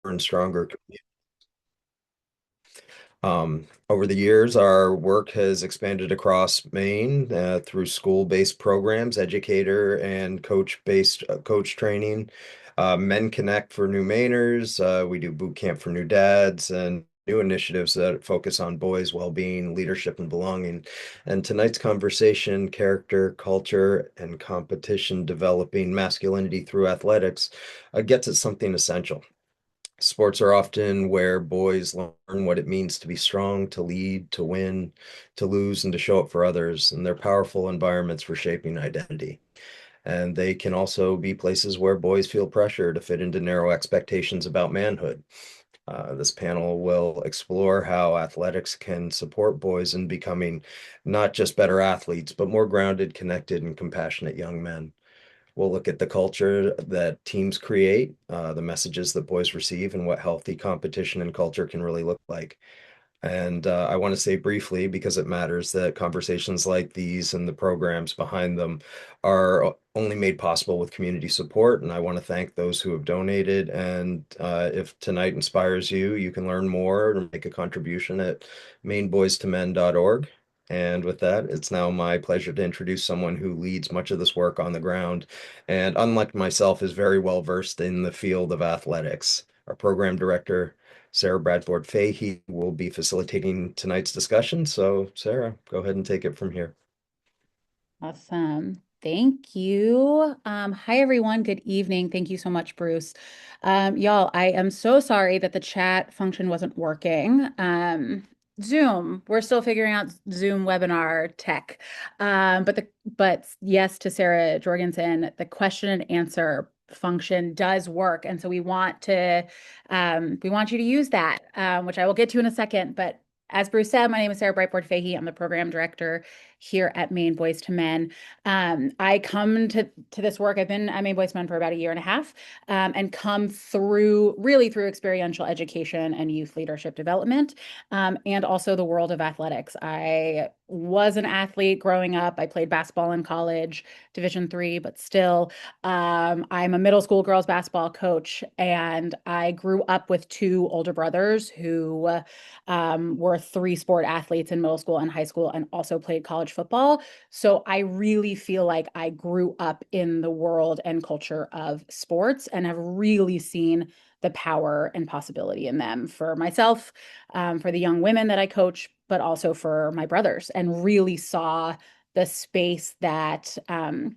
and stronger. Over the years, our work has expanded across Maine through school-based programs, educator and coach-based coach training. Men Connect for new Mainers. We do boot camp for new dads and new initiatives that focus on boys' well-being, leadership, and belonging. And tonight's conversation, character, culture, and competition developing masculinity through athletics, gets at something essential. Sports are often where boys learn what it means to be strong, to lead, to win, to lose, and to show up for others. And they're powerful environments for shaping identity. And they can also be places where boys feel pressure to fit into narrow expectations about manhood. This panel will explore how athletics can support boys in becoming not just better athletes, but more grounded, connected, and compassionate young men. We'll look at the culture that teams create, the messages that boys receive, and what healthy competition and culture can really look like. And I want to say briefly, because it matters, that conversations like these and the programs behind them are only made possible with community support. And I want to thank those who have donated. And if tonight inspires you, you can learn more or make a contribution at mainboystomen.org. And with that, it's now my pleasure to introduce someone who leads much of this work on the ground and, unlike myself, is very well versed in the field of athletics. Our program director, Sarah Bradford Fahey, will be facilitating tonight's discussion. So, Sarah, go ahead and take it from here. Awesome. Thank you. Hi, everyone. Good evening. Thank you so much, Bruce. Y'all, I am so sorry that the chat function wasn't working. Zoom, we're still figuring out Zoom webinar tech. But yes, to Sarah Jorgensen, the question and answer function does work. And so we want you to use that, which I will get to in a second. But as Bruce said, my name is Sarah Brightboard Fahey. I'm the program director here at Maine Boys to Men. I come to this work. I've been at Maine Boys to Men for about a year and a half, and come through experiential education and youth leadership development, and also the world of athletics. I was an athlete growing up. I played basketball in college, Division III, but still, I'm a middle school girls basketball coach, and I grew up with two older brothers who were three sport athletes in middle school and high school and also played college football. So I really feel like I grew up in the world and culture of sports and have really seen the power and possibility in them for myself, for the young women that I coach, but also for my brothers, and really saw the space the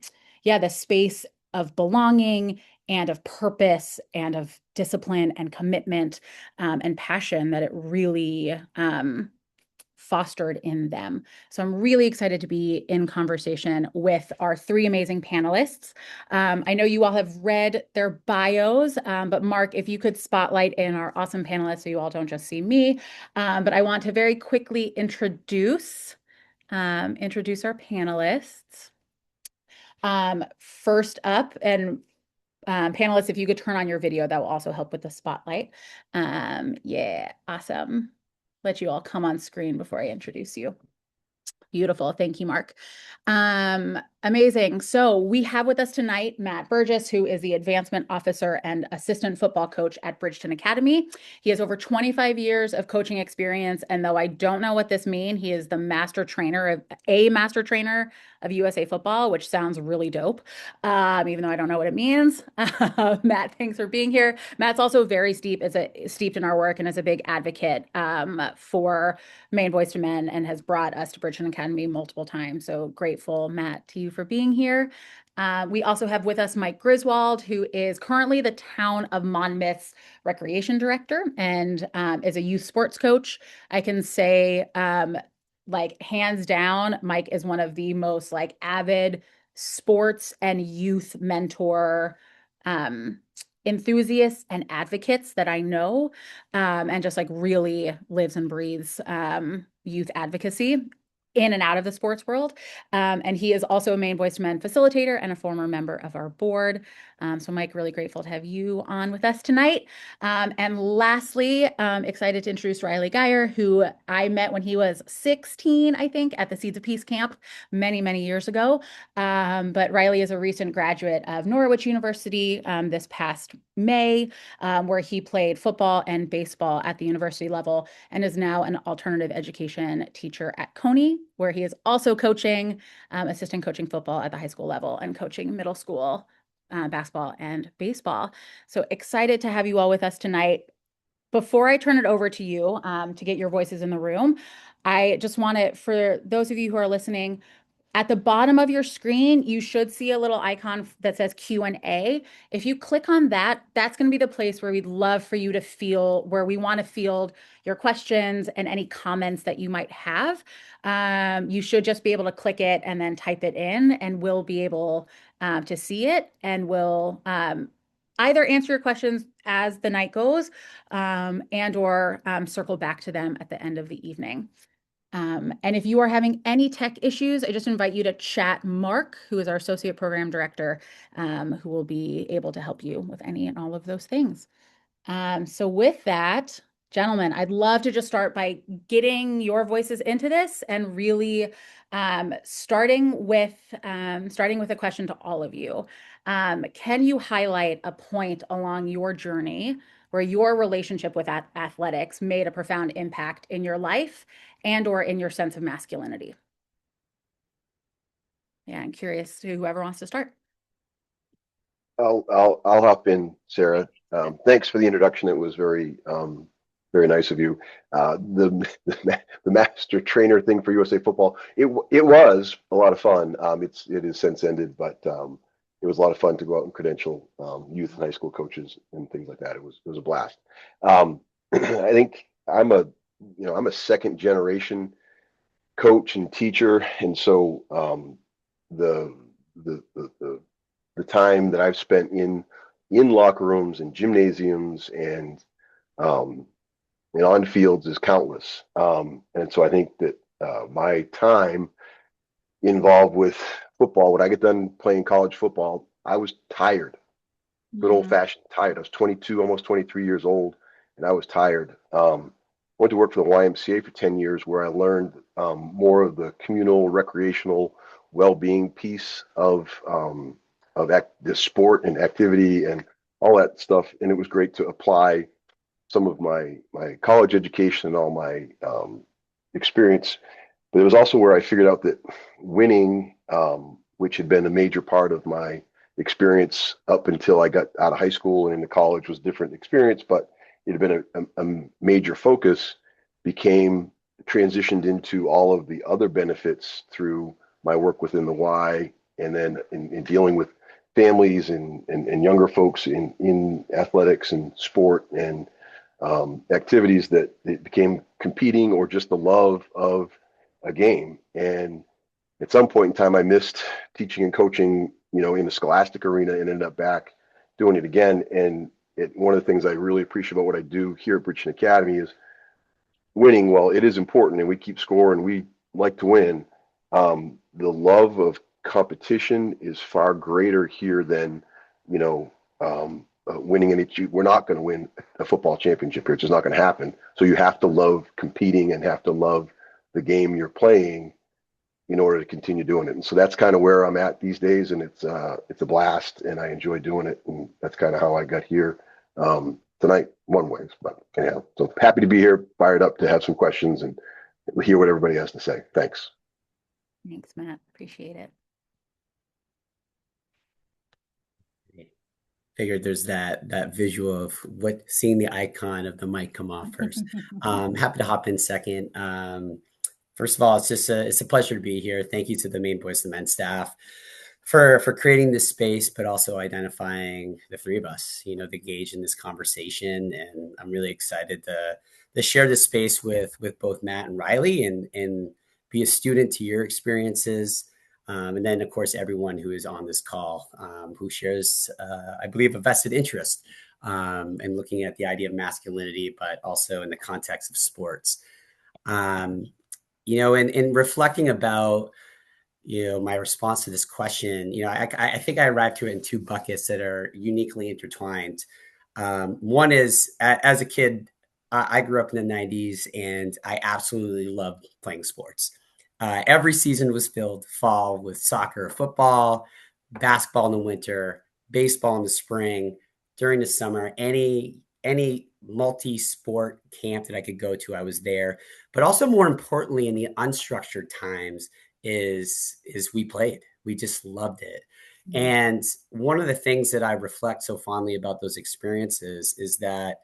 space of belonging and of purpose and of discipline and commitment, and passion that it really fostered in them. So I'm really excited to be in conversation with our three amazing panelists. I know you all have read their bios, but Mark, if you could spotlight in our awesome panelists so you all don't just see me. But I want to very quickly introduce our panelists. First up, and panelists, if you could turn on your video, that will also help with the spotlight. Yeah, awesome. Let you all come on screen before I introduce you. Beautiful. Thank you, Mark. Amazing. So we have with us tonight Matt Burgess, who is the advancement officer and assistant football coach at Bridgeton Academy. He has over 25 years of coaching experience, and though I don't know what this means, he is the master trainer of USA football, which sounds really dope. Even though I don't know what it means. Matt, thanks for being here. Matt's also very steeped in our work and is a big advocate for Maine Boys to Men and has brought us to Bridgeton Academy multiple times. So grateful, Matt, to you for being here. We also have with us Mike Griswold, who is currently the town of Monmouth's recreation director and is a youth sports coach. I can say, like, hands down, Mike is one of the most like avid sports and youth mentor enthusiasts and advocates that I know, and just like really lives and breathes youth advocacy. in and out of the sports world. And he is also a Maine Boys to Men facilitator and a former member of our board. So, Mike, really grateful to have you on with us tonight. And lastly, excited to introduce Riley Geyer, who I met when he was 16, I think, at the Seeds of Peace camp many, many years ago. But Riley is a recent graduate of Norwich University this past May, where he played football and baseball at the university level and is now an alternative education teacher at Coney, where he is also coaching, assistant coaching football at the high school level and coaching middle school basketball and baseball. So excited to have you all with us tonight. Before I turn it over to you to get your voices in the room, I just want to, for those of you who are listening, at the bottom of your screen, you should see a little icon that says Q&A. If you click on that, that's going to be the place where we'd love for you to where we want to field your questions and any comments that you might have. You should just be able to click it and then type it in, and we'll be able to see it, and we'll either answer your questions as the night goes, and or circle back to them at the end of the evening. And if you are having any tech issues, I just invite you to chat Mark, who is our Associate Program Director, who will be able to help you with any and all of those things. So with that, gentlemen, I'd love to just start by getting your voices into this and really starting with a question to all of you. Can you highlight a point along your journey where your relationship with athletics made a profound impact in your life and or in your sense of masculinity? Yeah, I'm curious to whoever wants to start. I'll hop in, Sarah. Thanks for the introduction. It was very nice of you. The master trainer thing for USA Football. It was a lot of fun. It is since ended, but it was a lot of fun to go out and credential youth and high school coaches and things like that. It was a blast. I think I'm a second generation coach and teacher, and so the the the time that I've spent in locker rooms and gymnasiums um, and on fields is countless. And so I think that my time involved with football, when I get done playing college football, I was tired, good old Yeah. fashioned tired. I was 22, almost 23 years old, and I was tired. Went to work for the YMCA for 10 years, where I learned more of the communal, recreational, well-being piece of the sport and activity and all that stuff. And it was great to apply some of my college education and all my experience. But it was also where I figured out that winning, which had been a major part of my experience up until I got out of high school and into college, was a different experience, but it had been a major focus, became transitioned into all of the other benefits through my work within the Y, and then in dealing with families and younger folks in athletics and sport and activities, that it became competing or just the love of a game. And at some point in time, I missed teaching and coaching, in the scholastic arena, and ended up back doing it again. And one of the things I really appreciate about what I do here at Bridgeton Academy is winning. Well, it is important, and we keep score, and we like to win. The love of competition is far greater here than, winning any. We're not going to win a football championship here. It's just not going to happen. So you have to love competing and have to love the game you're playing in order to continue doing it. And so that's kind of where I'm at these days, and it's a blast, and I enjoy doing it. And that's kind of how I got here tonight, one ways. But anyhow, so happy to be here, fired up to have some questions and hear what everybody has to say. Thanks. Thanks, Matt. Appreciate it. Figured there's that visual of seeing the icon of the mic come off first. Happy to hop in second. First of all, it's a pleasure to be here. Thank you to the Maine Boys and Men staff for creating this space, but also identifying the three of us, to engage in this conversation. And I'm really excited to share this space with both Matt and Riley, and be a student to your experiences. And then, of course, everyone who is on this call, who shares, I believe, a vested interest in looking at the idea of masculinity, but also in the context of sports. In reflecting about, my response to this question, I think I arrived to it in two buckets that are uniquely intertwined. One is as a kid, I grew up in the 90s and I absolutely loved playing sports. Every season was filled fall with soccer, football, basketball in the winter, baseball in the spring, during the summer, any multi-sport camp that I could go to, I was there. But also more importantly, in the unstructured times, is we played. We just loved it. And one of the things that I reflect so fondly about those experiences is that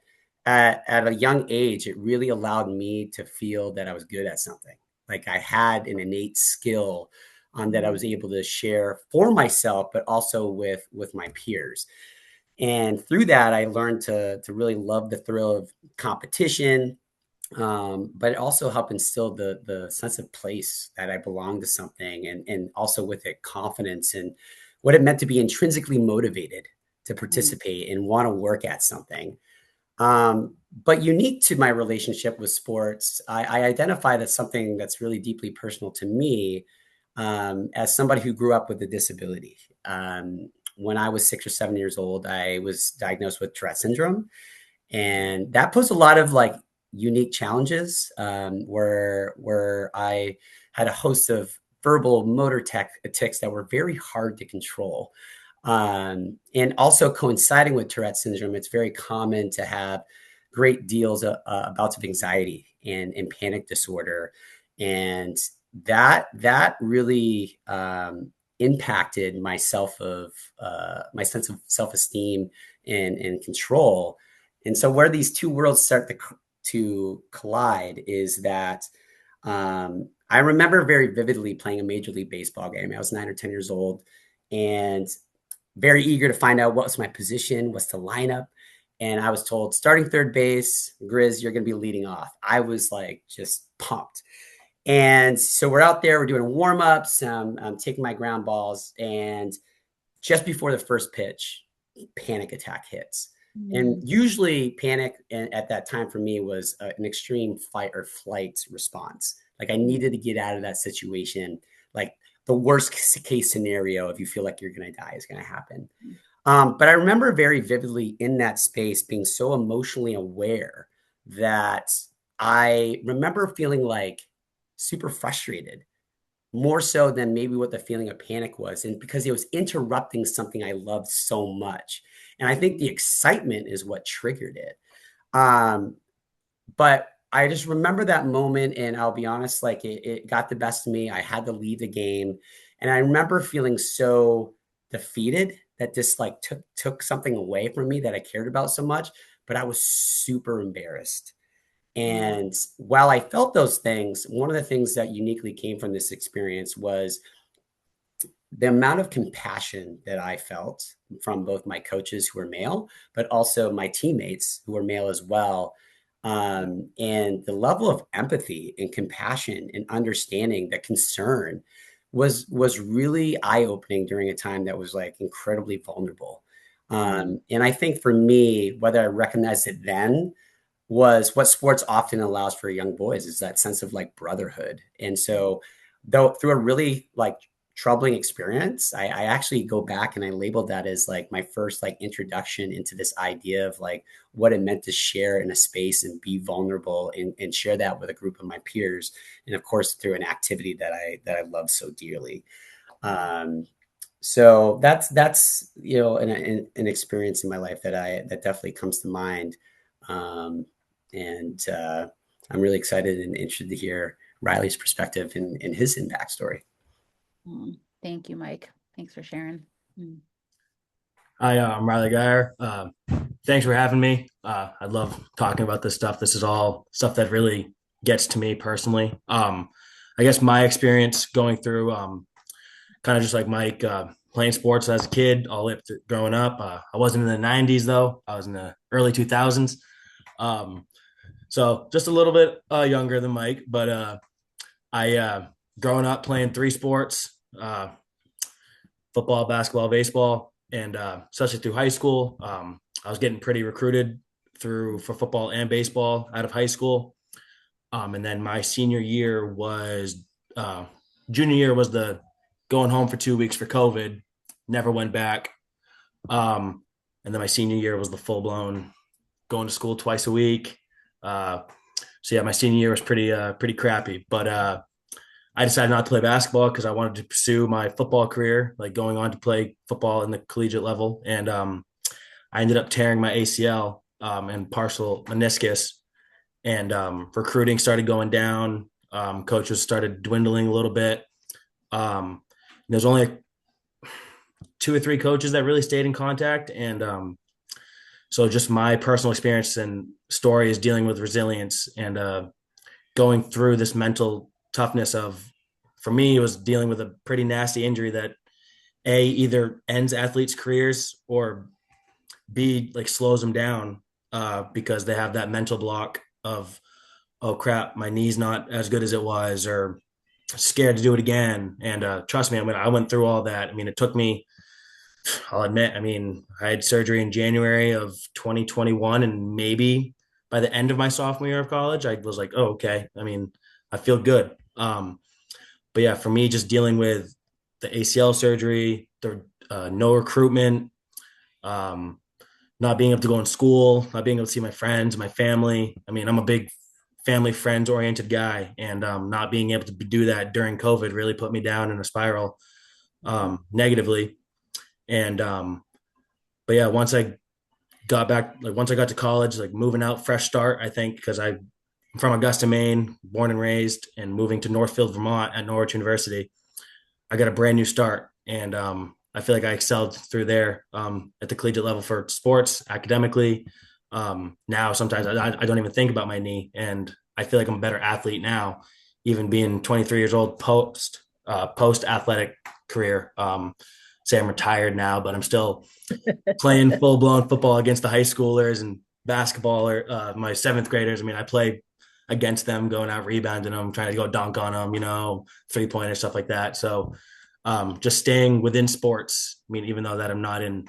at a young age, it really allowed me to feel that I was good at something. Like I had an innate skill that I was able to share for myself, but also with my peers. And through that, I learned to really love the thrill of competition, but it also helped instill the sense of place that I belong to something, and also with it confidence and what it meant to be intrinsically motivated to participate and want to work at something. But unique to my relationship with sports, I identify that something that's really deeply personal to me, as somebody who grew up with a disability. When I was 6 or 7 years old, I was diagnosed with Tourette syndrome, and that posed a lot of like unique challenges, where I had a host of verbal motor tics that were very hard to control. And also coinciding with Tourette syndrome, it's very common to have great deals of bouts of anxiety and panic disorder, and that really impacted my my sense of self-esteem and control. And so where these two worlds start to collide is that I remember very vividly playing a Major League Baseball game. I was 9 or 10 years old and very eager to find out what was my position, what's the lineup. And I was told, starting third base, Grizz, you're going to be leading off. I was like just pumped. And so we're out there, we're doing warm-ups, I'm taking my ground balls, and just before the first pitch, panic attack hits. And usually panic at that time for me was an extreme fight or flight response. Like I needed to get out of that situation. Like the worst case scenario, if you feel like you're going to die, is going to happen. But I remember very vividly in that space being so emotionally aware that I remember feeling like super frustrated, more so than maybe what the feeling of panic was. And because it was interrupting something I loved so much. And I think the excitement is what triggered it. But I just remember that moment, and I'll be honest, like it got the best of me. I had to leave the game. And I remember feeling so defeated that this like took something away from me that I cared about so much, but I was super embarrassed. And while I felt those things, one of the things that uniquely came from this experience was the amount of compassion that I felt from both my coaches who were male, but also my teammates who were male as well. And the level of empathy and compassion and understanding, the concern was really eye-opening during a time that was like incredibly vulnerable. And I think for me, whether I recognized it then, was what sports often allows for young boys, is that sense of like brotherhood. And so though through a really like troubling experience, I actually go back and I labeled that as like my first like introduction into this idea of like what it meant to share in a space and be vulnerable and share that with a group of my peers. And of course, through an activity that I love so dearly. So that's an experience in my life that definitely comes to mind. And I'm really excited and interested to hear Riley's perspective and his impact story. Thank you, Mike. Thanks for sharing. Hi, I'm Riley Geyer. Thanks for having me. I love talking about this stuff. This is all stuff that really gets to me personally. I guess my experience going through kind of just like Mike, playing sports as a kid, all the way up to growing up. I wasn't in the 90s, though. I was in the early 2000s. So just a little bit younger than Mike, but I growing up playing three sports, football, basketball, baseball, and especially through high school, I was getting pretty recruited for football and baseball out of high school. And then my senior year was junior year was the going home for 2 weeks for COVID, never went back. And then my senior year was the full blown going to school twice a week. Uh, so yeah, my senior year was pretty crappy. But I decided not to play basketball because I wanted to pursue my football career, like going on to play football in the collegiate level. And I ended up tearing my ACL and partial meniscus, and recruiting started going down. Coaches started dwindling a little bit. There's only 2 or 3 coaches that really stayed in contact, and so just my personal experience and story is dealing with resilience and going through this mental toughness of, for me, it was dealing with a pretty nasty injury that either ends athletes' careers or B, like slows them down because they have that mental block of, oh crap, my knee's not as good as it was, or scared to do it again. And trust me, I mean, I went through all that. I mean, it took me, I'll admit, I mean, I had surgery in January of 2021, and maybe by the end of my sophomore year of college, I was like, oh, okay. I mean, I feel good. But yeah, for me, just dealing with the ACL surgery, the no recruitment, um, not being able to go in school, not being able to see my friends, my family. I mean, I'm a big family, friends oriented guy, and not being able to do that during COVID really put me down in a spiral negatively. And but yeah, once I got back, like once I got to college, like moving out, fresh start, I think, because I'm from Augusta, Maine, born and raised, and moving to Northfield, Vermont at Norwich University, I got a brand new start. And I feel like I excelled through there at the collegiate level for sports, academically. Now, sometimes I don't even think about my knee, and I feel like I'm a better athlete now, even being 23 years old post athletic career. Say I'm retired now, but I'm still playing full blown football against the high schoolers, and basketball or my seventh graders. I mean, I play against them, going out rebounding them, trying to go dunk on them, 3-pointer stuff like that. So just staying within sports. I mean, even though that I'm not an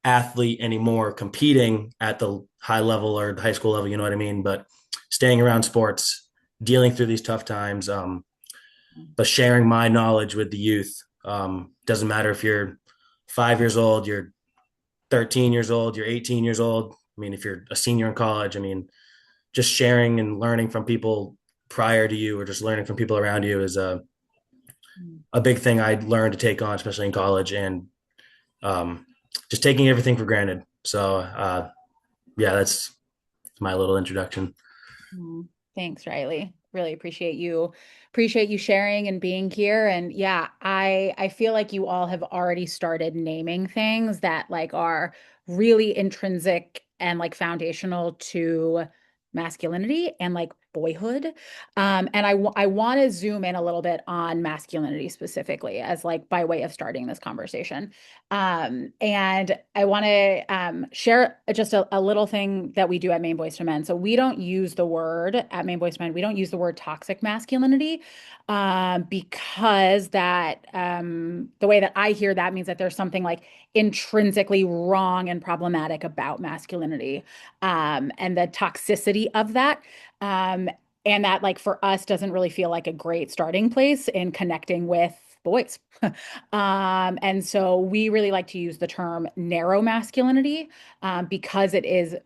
athlete anymore, competing at the high level or the high school level, you know what I mean? But staying around sports, dealing through these tough times, but sharing my knowledge with the youth. Doesn't matter if you're 5 years old, you're 13 years old, you're 18 years old. I mean, if you're a senior in college, I mean, just sharing and learning from people prior to you, or just learning from people around you, is a big thing I learned to take on, especially in college, and just taking everything for granted. So, yeah, that's my little introduction. Thanks, Riley. Really appreciate you sharing and being here. And yeah, I feel like you all have already started naming things that like are really intrinsic and like foundational to masculinity and like boyhood. And I want to zoom in a little bit on masculinity specifically as like by way of starting this conversation. And I want to share just a little thing that we do at Maine Boys to Men. So we don't use the word at Maine Boys to Men, we don't use the word toxic masculinity because that the way that I hear that means that there's something like intrinsically wrong and problematic about masculinity and the toxicity of that. And that like for us doesn't really feel like a great starting place in connecting with boys. And so we really like to use the term narrow masculinity because it is,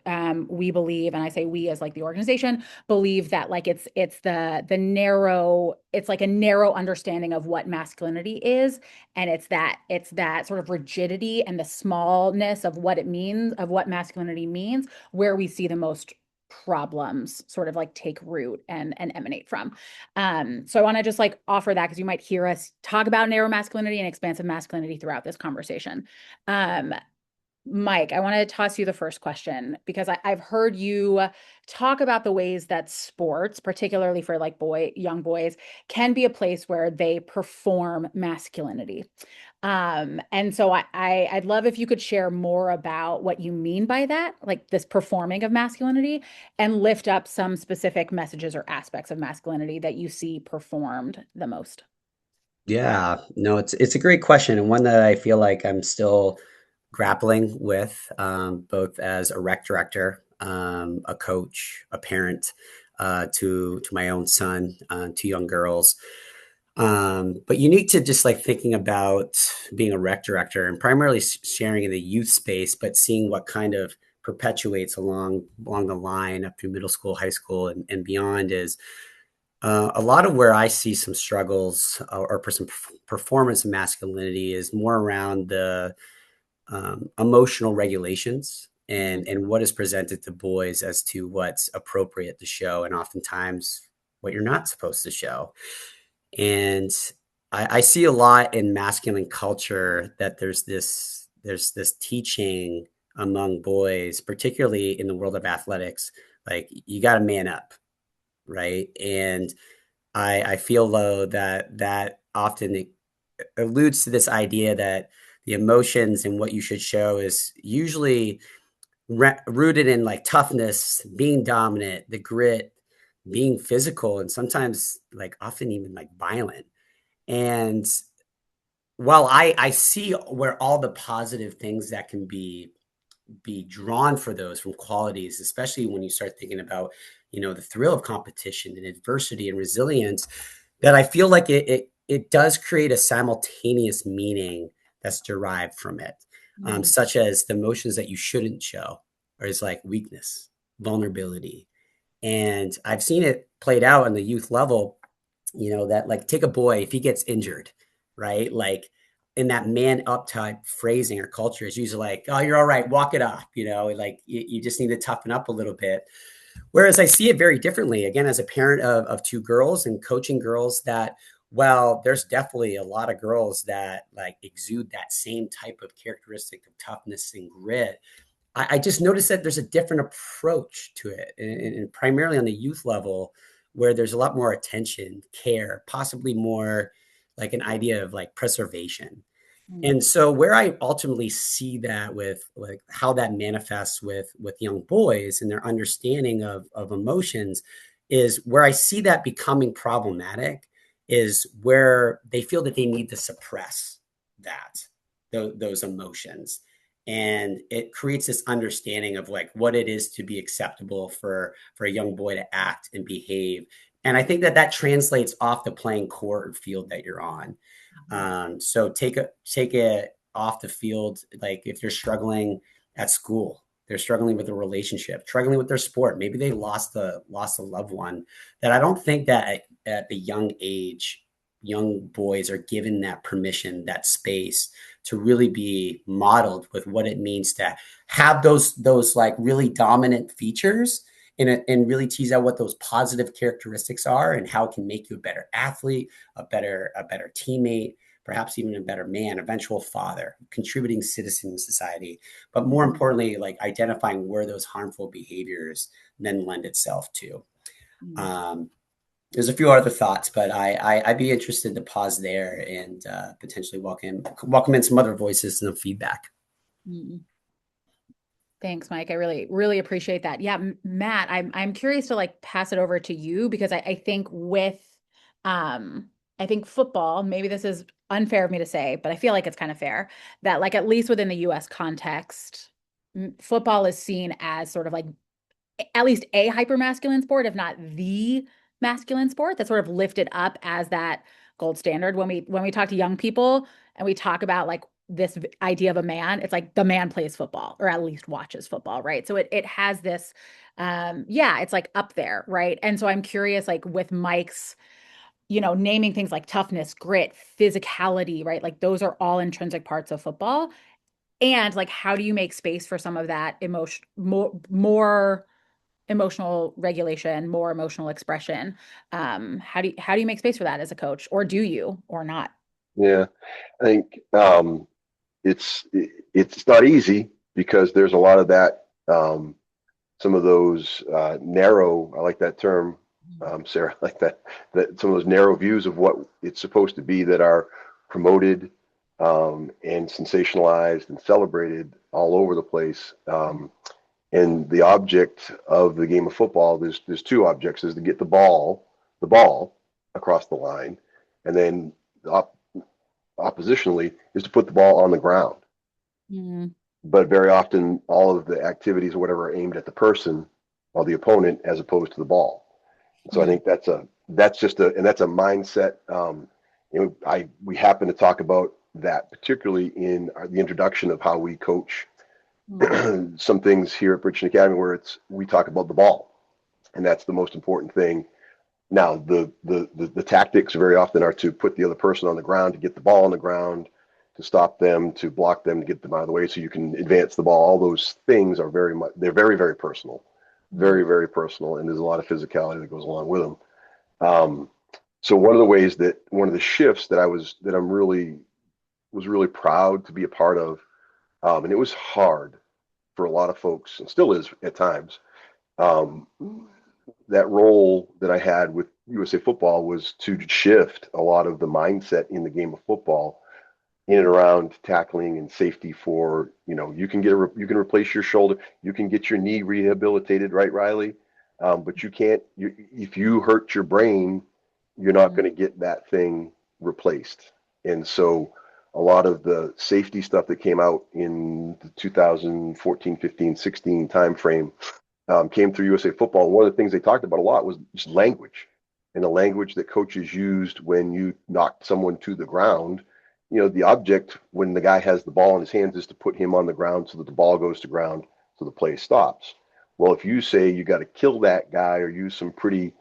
we believe, and I say we as like the organization, believe that like it's the narrow, it's like a narrow understanding of what masculinity is. And it's that sort of rigidity and the smallness of what it means, of what masculinity means, where we see the most problems sort of like take root and emanate from. So I want to just like offer that because you might hear us talk about narrow masculinity and expansive masculinity throughout this conversation. Mike, I want to toss you the first question because I've heard you talk about the ways that sports, particularly for like young boys, can be a place where they perform masculinity. And so I'd love if you could share more about what you mean by that, like this performing of masculinity, and lift up some specific messages or aspects of masculinity that you see performed the most. Yeah, no, it's a great question, and one that I feel like I'm still grappling with, both as a rec director, a coach, a parent. to my own son, two young girls. But unique to just like thinking about being a rec director and primarily sharing in the youth space, but seeing what kind of perpetuates along the line up through middle school, high school, and beyond is a lot of where I see some struggles or some performance of masculinity is more around the emotional regulations and what is presented to boys as to what's appropriate to show, and oftentimes what you're not supposed to show. And I see a lot in masculine culture that there's this teaching among boys, particularly in the world of athletics, like you got to man up, right? And I feel though that often alludes to this idea that the emotions and what you should show is usually rooted in like toughness, being dominant, the grit, being physical, and sometimes like often even like violent. And while I see where all the positive things that can be drawn for those from qualities, especially when you start thinking about, the thrill of competition and adversity and resilience, that I feel like it does create a simultaneous meaning that's derived from it, such as the emotions that you shouldn't show, or is like weakness, vulnerability. And I've seen it played out on the youth level, that like take a boy, if he gets injured, right? Like in that man up type phrasing or culture is usually like, oh, you're all right, walk it off, like you just need to toughen up a little bit. Whereas I see it very differently, again, as a parent of two girls and coaching girls, that, well, there's definitely a lot of girls that like exude that same type of characteristic of toughness and grit. I just noticed that there's a different approach to it, and primarily on the youth level, where there's a lot more attention, care, possibly more like an idea of like preservation. And so where I ultimately see that with like how that manifests with young boys and their understanding of emotions is where I see that becoming problematic is where they feel that they need to suppress those emotions. And it creates this understanding of like what it is to be acceptable for a young boy to act and behave. And I think that translates off the playing court or field that you're on. So take it off the field. Like if you're struggling at school, they're struggling with a relationship, struggling with their sport. Maybe they lost a loved one. That I don't think that at the young age, young boys are given that permission, that space to really be modeled with what it means to have those like really dominant features and really tease out what those positive characteristics are and how it can make you a better athlete, a better teammate, perhaps even a better man, eventual father, contributing citizen in society. But more importantly, like identifying where those harmful behaviors then lend itself to. There's a few other thoughts, but I'd be interested to pause there and potentially welcome in some other voices and some feedback. Thanks, Mike. I really, really appreciate that. Yeah, Matt, I'm curious to like pass it over to you because I think I think football, maybe this is unfair of me to say, but I feel like it's kind of fair that like at least within the US context, football is seen as sort of like at least a hyper-masculine sport, if not the masculine sport, that's sort of lifted up as that gold standard. When we talk to young people and we talk about like this idea of a man, it's like the man plays football or at least watches football, right? So it has this, it's like up there, right? And so I'm curious, like with Mike's, naming things like toughness, grit, physicality, right? Like those are all intrinsic parts of football. And like, how do you make space for some of that emotion, more emotional regulation, more emotional expression? How do you make space for that as a coach, or do you, or not? Yeah, I think it's not easy because there's a lot of that. Some of those narrow, I like that term, Sarah, I like that some of those narrow views of what it's supposed to be that are promoted and sensationalized and celebrated all over the place. And the object of the game of football, there's two objects: is to get the ball across the line, and then oppositionally is to put the ball on the ground. But very often all of the activities or whatever are aimed at the person or the opponent as opposed to the ball. So I think that's a mindset. We happen to talk about that particularly in the introduction of how we coach some things here at Bridgeton Academy, where we talk about the ball, and that's the most important thing. Now, the tactics very often are to put the other person on the ground, to get the ball on the ground, to stop them, to block them, to get them out of the way so you can advance the ball. All those things are they're very, very personal, very, very personal, and there's a lot of physicality that goes along with them. So one of the shifts that was really proud to be a part of, and it was hard for a lot of folks, and still is at times. That role that I had with USA Football was to shift a lot of the mindset in the game of football in and around tackling and safety for, you can replace your shoulder, you can get your knee rehabilitated, right, Riley? But you can't, if you hurt your brain, you're not going to get that thing replaced. And so a lot of the safety stuff that came out in the 2014, 15, 16 timeframe came through USA Football. One of the things they talked about a lot was just language, and the language that coaches used when you knocked someone to the ground. The object when the guy has the ball in his hands is to put him on the ground so that the ball goes to ground so the play stops. Well, if you say you got to kill that guy or use some pretty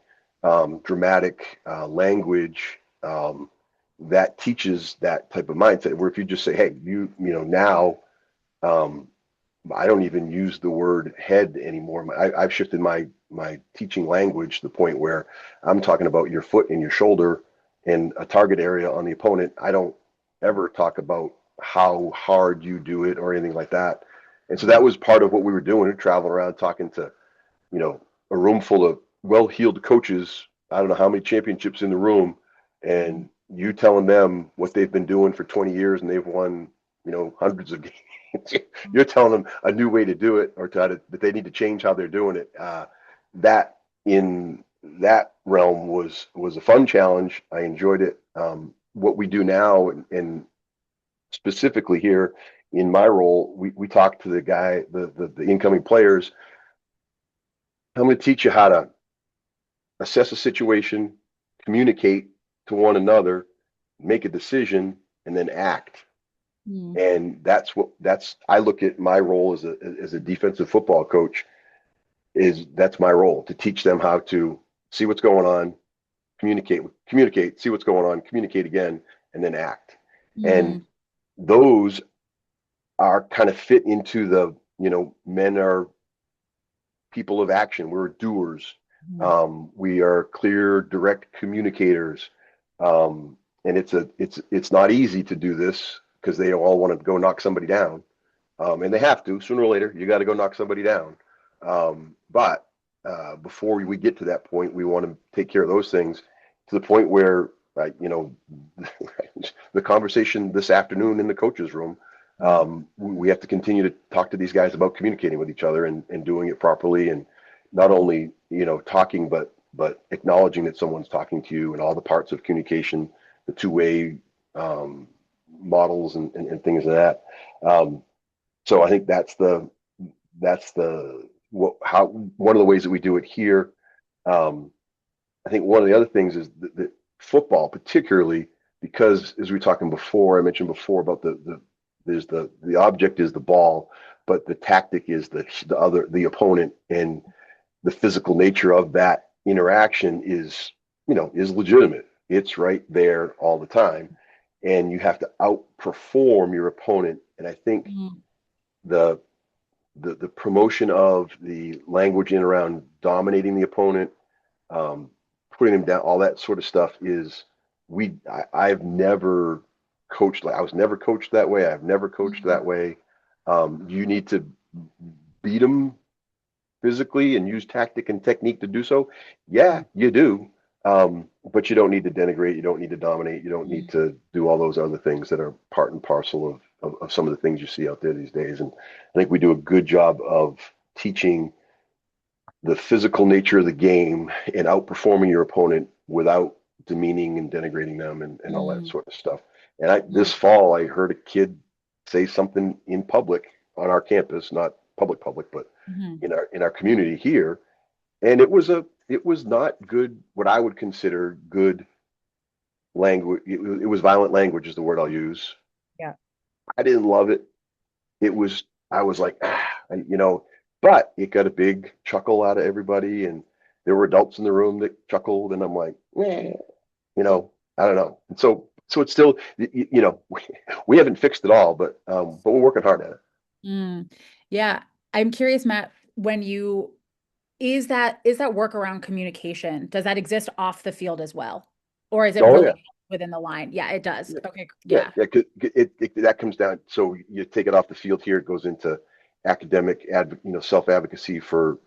dramatic language, that teaches that type of mindset. Where if you just say, hey, now I don't even use the word head anymore. I've shifted my teaching language to the point where I'm talking about your foot and your shoulder and a target area on the opponent. I don't ever talk about how hard you do it or anything like that. And so that was part of what we were doing, traveling around talking to, a room full of well-heeled coaches. I don't know how many championships in the room, and you telling them what they've been doing for 20 years and they've won, hundreds of games. You're telling them a new way to do it, or that they need to change how they're doing it. That in that realm was a fun challenge. I enjoyed it. What we do now, and specifically here in my role, we talk to the incoming players. I'm going to teach you how to assess a situation, communicate to one another, make a decision, and then act. And I look at my role as a defensive football coach, that's my role, to teach them how to see what's going on, communicate, see what's going on, communicate again, and then act. And those are kind of fit into the, men are people of action. We're doers. We are clear, direct communicators. And it's not easy to do this, because they all want to go knock somebody down. And they have to, sooner or later, you got to go knock somebody down. But before we get to that point, we want to take care of those things to the point where, the conversation this afternoon in the coach's room, we have to continue to talk to these guys about communicating with each other and doing it properly, and not only, talking, but acknowledging that someone's talking to you, and all the parts of communication, the two-way models and things like that. So I think that's one of the ways that we do it here. I think one of the other things is that football, particularly because, as we were talking before, I mentioned before about the object is the ball, but the tactic is the opponent, and the physical nature of that interaction is legitimate. It's right there all the time, and you have to outperform your opponent. And I think the promotion of the language in around dominating the opponent, putting them down, all that sort of stuff is I've never coached I was never coached that way. I've never coached that way. You need to beat them physically and use tactic and technique to do so. Yeah, you do. But you don't need to denigrate. You don't need to dominate. You don't need to do all those other things that are part and parcel of some of the things you see out there these days. And I think we do a good job of teaching the physical nature of the game and outperforming your opponent without demeaning and denigrating them and all that sort of stuff. And this fall, I heard a kid say something in public on our campus, not public, but in our community here. And it was a it was not good, what I would consider good language. It was violent language is the word I'll use. Yeah. I didn't love it. I was like, but it got a big chuckle out of everybody, and there were adults in the room that chuckled, and I'm like, I don't know. And so it's still, we haven't fixed it all, but we're working hard at it. Mm. Yeah. I'm curious, Matt, when you is that work around communication? Does that exist off the field as well? Or is it Oh yeah, really within the line? Yeah, it does. yeah, Okay. yeah, Yeah. yeah. 'Cause that comes down. So you take it off the field here, it goes into academic self advocacy for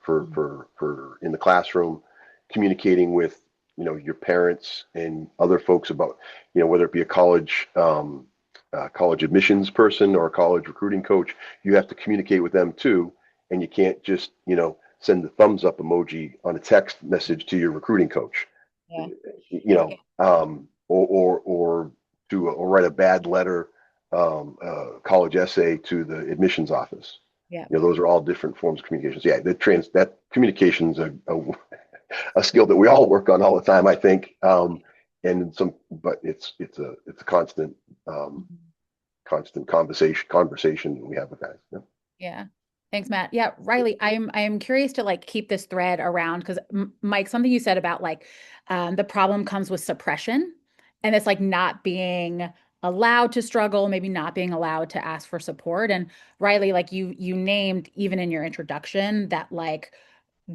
in the classroom, communicating with your parents and other folks about whether it be a college admissions person or a college recruiting coach. You have to communicate with them too, and you can't just send the thumbs up emoji on a text message to your recruiting coach, Yeah. Yeah. or write a bad letter, college essay to the admissions office. Yeah. Those are all different forms of communications. Yeah, that communication's a skill that we all work on all the time, I think. But it's a Mhm. constant conversation we have with guys. Yeah. Yeah. Thanks, Matt. Yeah, Riley, I am curious to like keep this thread around because Mike, something you said about like the problem comes with suppression and it's like not being allowed to struggle, maybe not being allowed to ask for support. And Riley, like you named even in your introduction that like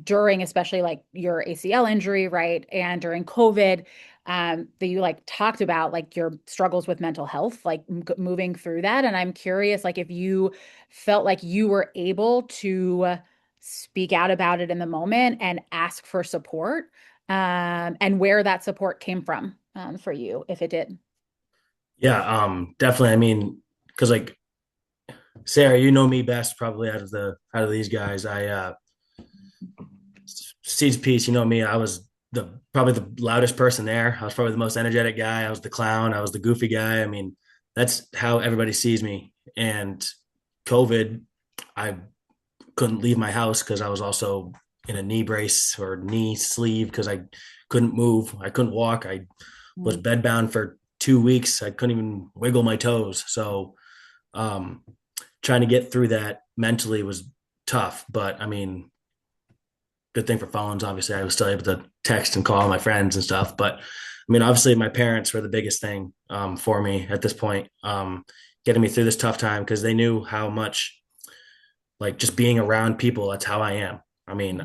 during especially like your ACL injury, right? And during COVID, that you like talked about like your struggles with mental health, like moving through that. And I'm curious, like if you felt like you were able to speak out about it in the moment and ask for support, and where that support came from, for you, if it did. Yeah, definitely. I mean, because like Sarah, you know me best probably out of these guys. Seeds piece, you know me. I was the probably the loudest person there. I was probably the most energetic guy. I was the clown. I was the goofy guy. I mean, that's how everybody sees me. And COVID, I couldn't leave my house because I was also in a knee brace or knee sleeve because I couldn't move. I couldn't walk. I was Mm. bedbound for 2 weeks. I couldn't even wiggle my toes. So um, trying to get through that mentally was tough. But I mean, good thing for phones. Obviously, I was still able to text and call my friends and stuff. But I mean, obviously, my parents were the biggest thing for me at this point, getting me through this tough time because they knew how much, like, just being around people, that's how I am. I mean,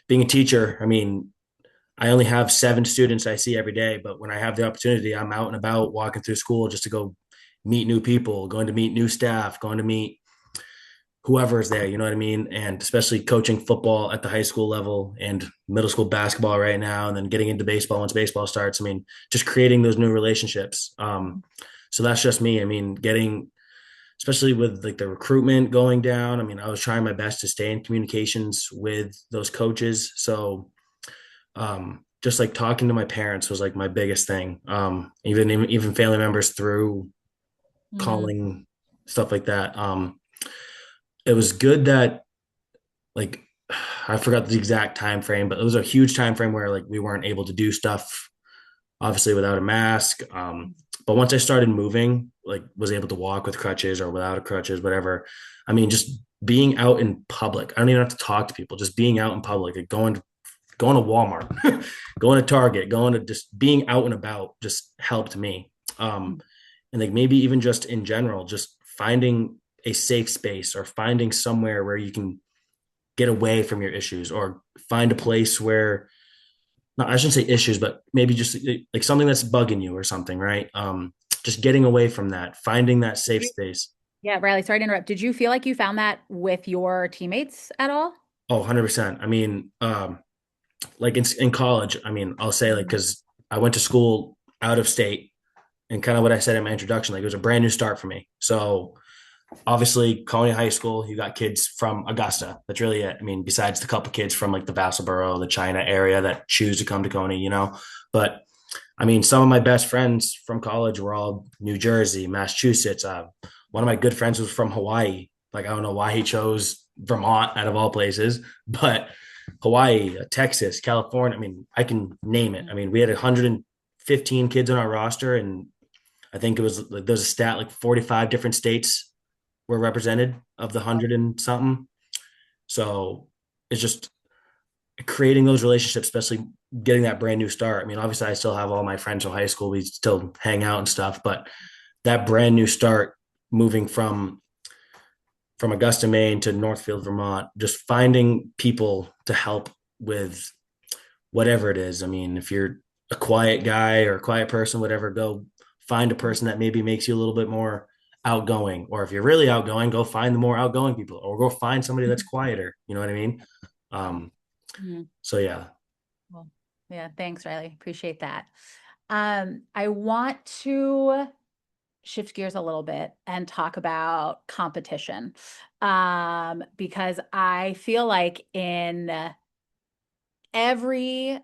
being a teacher, I mean, I only have 7 students I see every day, but when I have the opportunity, I'm out and about walking through school just to go meet new people, going to meet new staff, going to meet whoever is there, you know what I mean? And especially coaching football at the high school level and middle school basketball right now, and then getting into baseball once baseball starts. I mean, just creating those new relationships. So that's just me. I mean, especially with like the recruitment going down. I mean, I was trying my best to stay in communications with those coaches. So just like talking to my parents was like my biggest thing. Even family members through Mm. calling, stuff like that. It was good that, like, I forgot the exact time frame, but it was a huge time frame where like we weren't able to do stuff obviously without a mask. But once I started moving, like was able to walk with crutches or without a crutches, whatever. I mean, just being out in public. I don't even have to talk to people. Just being out in public, like going to Walmart, going to Target, going to just being out and about just helped me. And like maybe even just in general, just finding a safe space or finding somewhere where you can get away from your issues or find a place where, not, I shouldn't say issues, but maybe just like something that's bugging you or something, right? Just getting away from that, finding that safe space. Yeah, Riley, sorry to interrupt. Did you feel like you found that with your teammates at all? Oh, 100%. I mean, like in college, I mean, I'll say like, cause I went to school out of state and kind of what I said in my introduction, like it was a brand new start for me. So obviously Coney High School, you got kids from Augusta. That's really it. I mean, besides the couple kids from like the Vassalboro, the China area that choose to come to Coney, but I mean, some of my best friends from college were all New Jersey, Massachusetts. One of my good friends was from Hawaii. Like, I don't know why he chose Vermont out of all places, but Hawaii, Texas, California. I mean, I can name it. I mean, we had 115 kids on our roster, and I think it was like there's a stat like 45 different states were represented of the 100 and something. So it's just creating those relationships, especially getting that brand new start. I mean, obviously, I still have all my friends from high school. We still hang out and stuff, but that brand new start, moving from Augusta, Maine to Northfield, Vermont, just finding people to help with whatever it is. I mean, if you're a quiet guy or a quiet person, whatever, go find a person that maybe makes you a little bit more outgoing. Or if you're really outgoing, go find the more outgoing people, or go find somebody that's quieter. You know what I mean? So yeah. Well, yeah, thanks, Riley. Appreciate that. I want to shift gears a little bit and talk about competition. Because I feel like every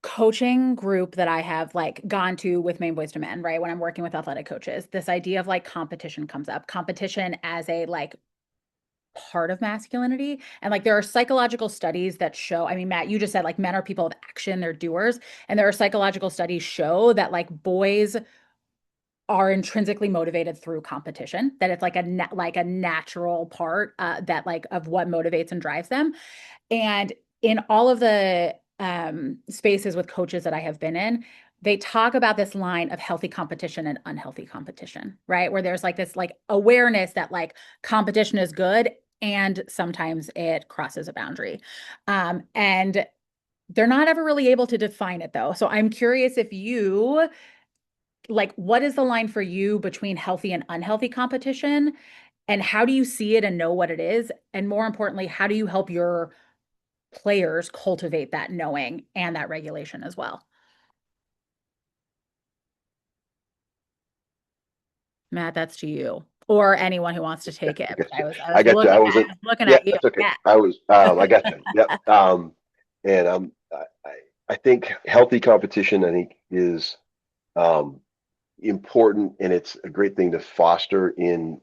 coaching group that I have like gone to with Maine Boys to Men, right? When I'm working with athletic coaches, this idea of like competition comes up, competition as a like part of masculinity. And like there are psychological studies that show, I mean, Matt, you just said like men are people of action, they're doers. And there are psychological studies show that like boys are intrinsically motivated through competition, that it's like a natural part that like of what motivates and drives them. And in all of the spaces with coaches that I have been in, they talk about this line of healthy competition and unhealthy competition, right? Where there's like this like awareness that like competition is good and sometimes it crosses a boundary. And they're not ever really able to define it though. So I'm curious if you like, what is the line for you between healthy and unhealthy competition? And how do you see it and know what it is? And more importantly, how do you help your players cultivate that knowing and that regulation as well? Matt, that's to you or anyone who wants to take it. I got you. I wasn't. Looking Yeah, at you. that's okay. Yeah. I was. I got you. Yep. And I think healthy competition, I think, is um, important, and it's a great thing to foster in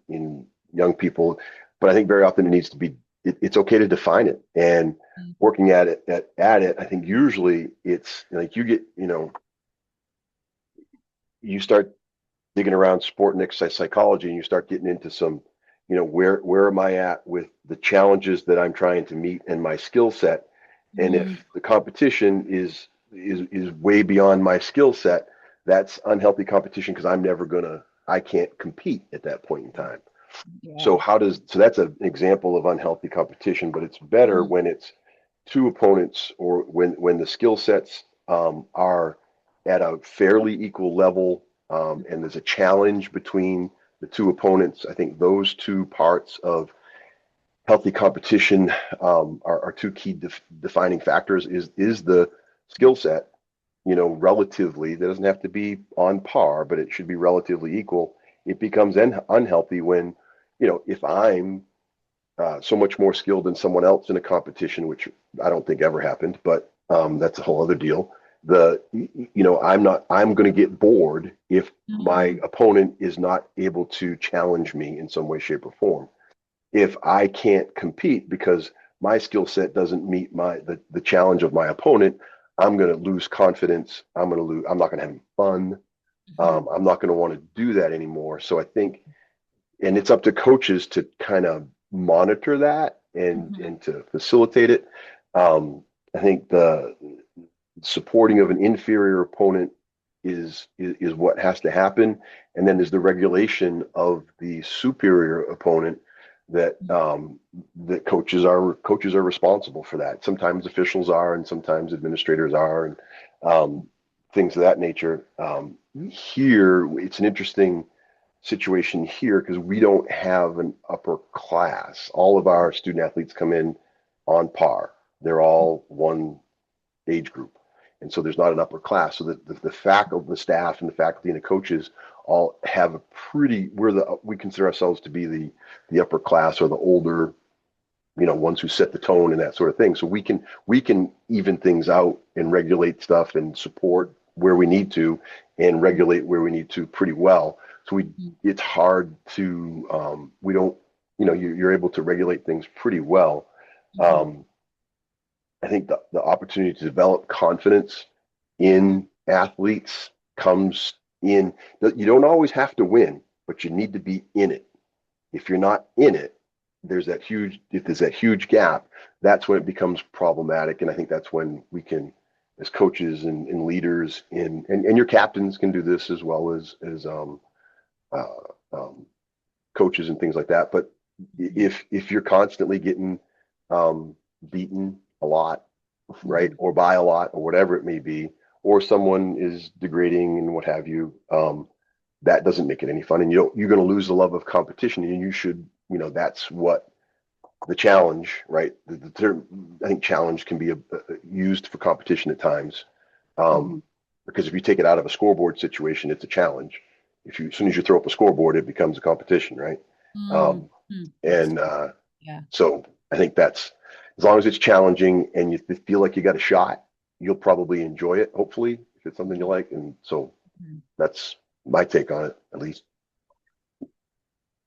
young people. But I think very often it needs to be. It's okay to define it, and working at it. I think usually it's like you get, you start digging around sport and exercise psychology, and you start getting into some, where am I at with the challenges that I'm trying to meet and my skill set. And if the competition is way beyond my skill set, that's unhealthy competition, because I can't compete at that point in time. Yeah. So that's an example of unhealthy competition, but it's better when it's two opponents, or when the skill sets are at a fairly equal level, and there's a challenge between the two opponents. I think those two parts of healthy competition are two key defining factors. Is the skill set, relatively, that doesn't have to be on par, but it should be relatively equal. It becomes unhealthy when, if I'm so much more skilled than someone else in a competition, which I don't think ever happened, but that's a whole other deal. I'm going to get bored if my opponent is not able to challenge me in some way, shape, or form. If I can't compete because my skill set doesn't meet the challenge of my opponent, I'm going to lose confidence. I'm not going to have any fun. I'm not going to want to do that anymore. So I think, and it's up to coaches to kind of monitor that and to facilitate it. I think the supporting of an inferior opponent is what has to happen, and then there's the regulation of the superior opponent that that coaches are responsible for that. Sometimes officials are, and sometimes administrators are, and things of that nature. Here, it's an interesting situation here because we don't have an upper class. All of our student athletes come in on par. They're all one age group. And so there's not an upper class. So the faculty, the staff, and the faculty and the coaches all have a we consider ourselves to be the upper class, or the older, ones who set the tone and that sort of thing. So we can even things out and regulate stuff and support where we need to and regulate where we need to pretty well. So it's hard to, we don't you're able to regulate things pretty well. Mhm. I think the opportunity to develop confidence in athletes comes in that you don't always have to win, but you need to be in it. If you're not in it, if there's that huge gap, that's when it becomes problematic. And I think that's when we can, as coaches and leaders and your captains can do this as well as uh, um, coaches and things like that. But if you're constantly getting um, beaten a lot, right, Mhm. or by a lot, or whatever it may be, or someone is degrading and what have you, that doesn't make it any fun. And you're going to lose the love of competition. And you should, that's what the challenge, right? The term, I think challenge can be used for competition at times. Mhm. Because if you take it out of a scoreboard situation, it's a challenge. As soon as you throw up a scoreboard, it becomes a competition, right? Mhm. Um, Interesting. and Yeah. so I think that's, as long as it's challenging and you feel like you got a shot, you'll probably enjoy it, hopefully, if it's something you like. And so Mhm. that's my take on it, at least.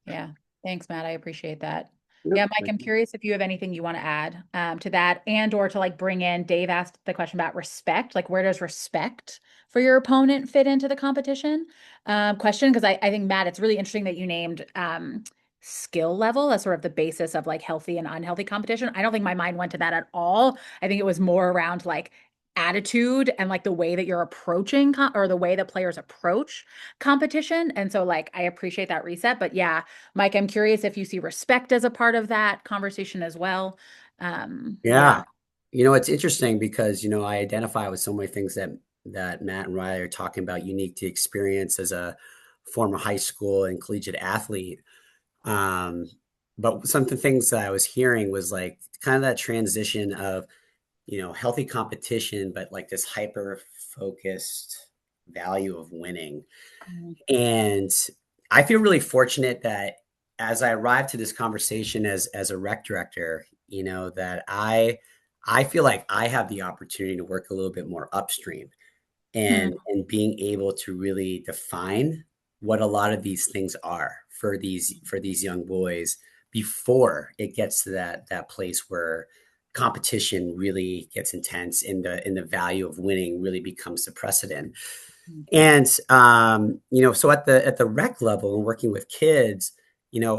Yeah. Thanks, Matt. I appreciate that. Yep. Yeah, Mike, I'm curious if you have anything you want to add to that and or to like bring in, Dave asked the question about respect. Like, where does respect for your opponent fit into the competition question? Because I think, Matt, it's really interesting that you named skill level as sort of the basis of like healthy and unhealthy competition. I don't think my mind went to that at all. I think it was more around like attitude and like the way that you're approaching or the way that players approach competition. And so like I appreciate that reset. But yeah, Mike, I'm curious if you see respect as a part of that conversation as well. Yeah. Yeah. It's interesting because, I identify with so many things that Matt and Riley are talking about unique to experience as a former high school and collegiate athlete. Um, but some of the things that I was hearing was like kind of that transition of, healthy competition, but like this hyper focused value of winning. Mhm. And I feel really fortunate that as I arrived to this conversation as a rec director, that I feel like I have the opportunity to work a little bit more upstream and being able to really define what a lot of these things are for these young boys before it gets to that place where competition really gets intense and the value of winning really becomes the precedent. Mhm. And so at the rec level and working with kids,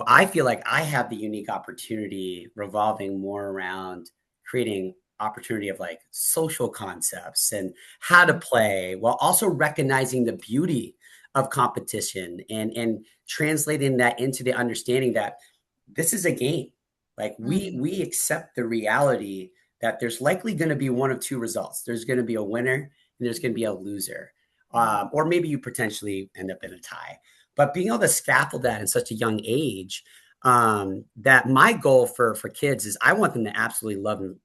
I feel like I have the unique opportunity revolving more around creating opportunity of like social concepts and how to play while also recognizing the beauty of competition and translating that into the understanding that this is a game. Like we Mhm. we accept the reality that there's likely going to be one of two results. There's going to be a winner and there's going to be a loser, or maybe you potentially end up in a tie. But being able to scaffold that in such a young age, that my goal for kids is I want them to absolutely love and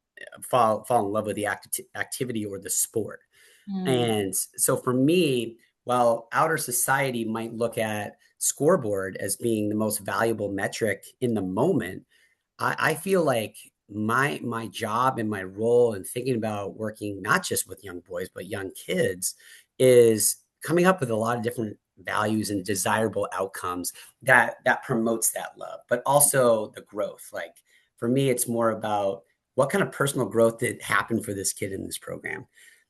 fall in love with the activity or the sport. Mhm. And so for me, while outer society might look at scoreboard as being the most valuable metric in the moment, I feel like my job and my role in thinking about working not just with young boys but young kids is coming up with a lot of different values and desirable outcomes that promotes that love, but also the growth. Like for me, it's more about what kind of personal growth did happen for this kid in this program.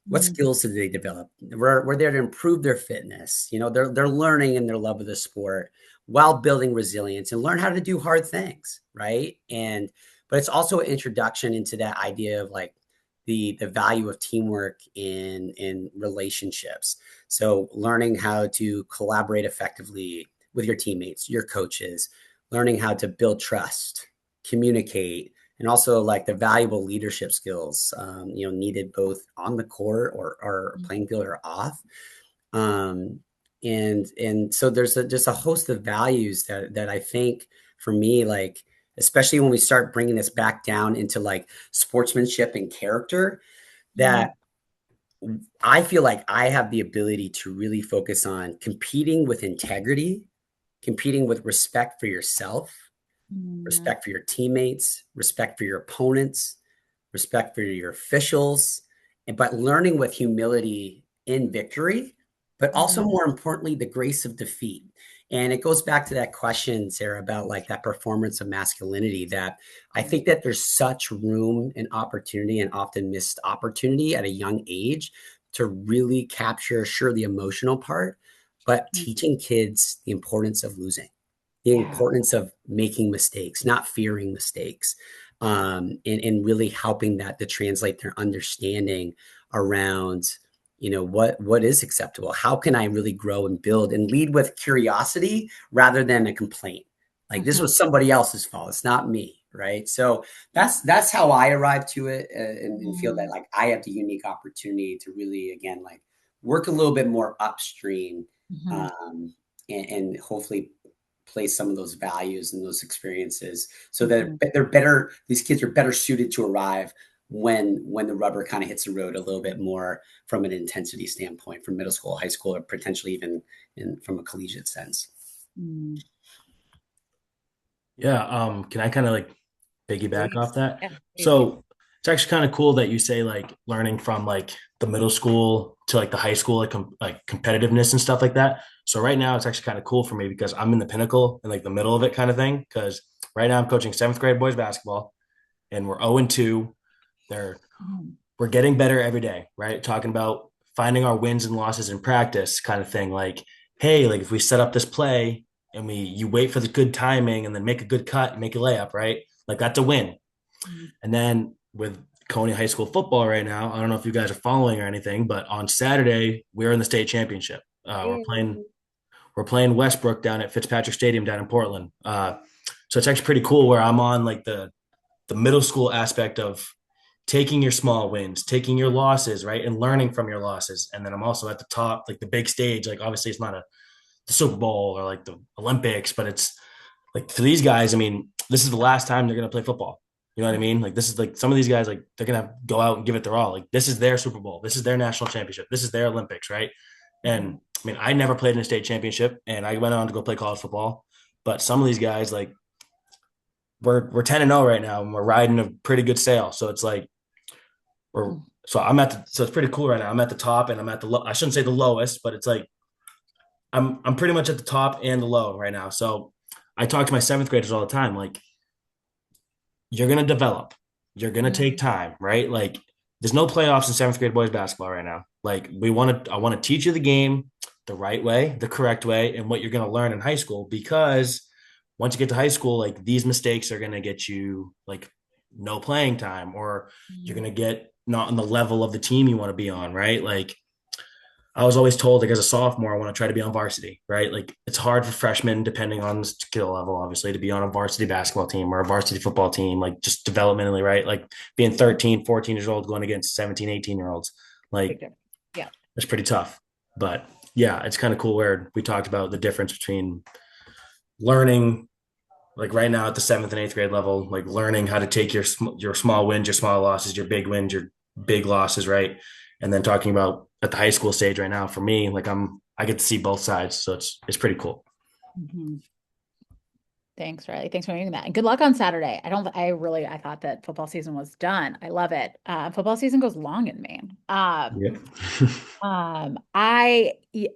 What Mhm. skills did they develop? We're there to improve their fitness. They're learning in their love of the sport while building resilience and learn how to do hard things, right? But it's also an introduction into that idea of like the value of teamwork in relationships. So learning how to collaborate effectively with your teammates, your coaches, learning how to build trust, communicate, and also like the valuable leadership skills needed both on the court or playing field or off. um, and so there's just a host of values that I think for me, like especially when we start bringing this back down into like sportsmanship and character, Mhm. that I feel like I have the ability to really focus on competing with integrity, competing with respect for yourself, Mhm. respect for your teammates, respect for your opponents, respect for your officials, but learning with humility in victory, but also Mhm. more importantly, the grace of defeat. And it goes back to that question, Sarah, about like that performance of masculinity, that I think that there's such room and opportunity and often missed opportunity at a young age to really capture, sure, the emotional part, but teaching kids the importance of losing, the importance of making mistakes, not fearing mistakes, and really helping that to translate their understanding around, what is acceptable. How can I really grow and build and lead with curiosity rather than a complaint? Like this was somebody else's fault. It's not me, right? So that's how I arrived to it, and feel that like I have the unique opportunity to really, again, like work a little bit more upstream, and hopefully place some of those values and those experiences so that they're better. These kids are better suited to arrive when the rubber kind of hits the road a little bit more from an intensity standpoint, from middle school, high school, or potentially even from a collegiate sense. Yeah. Can I kind of like piggyback off that? Yeah. So it's actually kind of cool that you say like learning from like the middle school to like the high school, like competitiveness and stuff like that. So right now it's actually kind of cool for me because I'm in the pinnacle and like the middle of it kind of thing. Because right now I'm coaching seventh grade boys basketball and we're 0-2. We're getting better every day, right? Talking about finding our wins and losses in practice kind of thing. Like, hey, like if we set up this play and you wait for the good timing and then make a good cut and make a layup, right? Like that's a win. And then with Coney High School football right now, I don't know if you guys are following or anything, but on Saturday we're in the state championship. We're playing Westbrook down at Fitzpatrick Stadium down in Portland. So it's actually pretty cool where I'm on like the middle school aspect of taking your small wins, taking your losses, right, and learning from your losses. And then I'm also at the top, like the big stage. Like obviously it's not the Super Bowl or like the Olympics, but it's like for these guys, I mean, this is the last time they're gonna play football. You know what I mean? Like this is like some of these guys, like they're gonna go out and give it their all. Like this is their Super Bowl, this is their national championship, this is their Olympics, right? And I mean, I never played in a state championship, and I went on to go play college football. But some of these guys, like we're 10-0 right now, and we're riding a pretty good sail. So it's like so it's pretty cool right now. I'm at the top, and I'm at I shouldn't say the lowest, but it's like I'm pretty much at the top and the low right now. So I talk to my seventh graders all the time, like you're gonna develop, you're gonna take time, right? Like there's no playoffs in seventh grade boys basketball right now. Like I want to teach you the game the right way, the correct way, and what you're gonna learn in high school, because once you get to high school, like these mistakes are gonna get you like no playing time, or you're gonna get not on the level of the team you want to be on, right? Like I was always told, like as a sophomore, I want to try to be on varsity, right? Like it's hard for freshmen, depending on the skill level, obviously, to be on a varsity basketball team or a varsity football team, like just developmentally, right? Like being 13, 14 years old, going against 17, 18-year-olds, like Yeah. it's pretty tough. But yeah, it's kind of cool where we talked about the difference between learning, like right now at the seventh and eighth grade level, like learning how to take your small wins, your small losses, your big wins, your big losses, right? And then talking about at the high school stage right now, for me, like I get to see both sides, so it's pretty cool. Thanks, Riley. Thanks for doing that. And good luck on Saturday. I thought that football season was done. I love it. Football season goes long in Maine.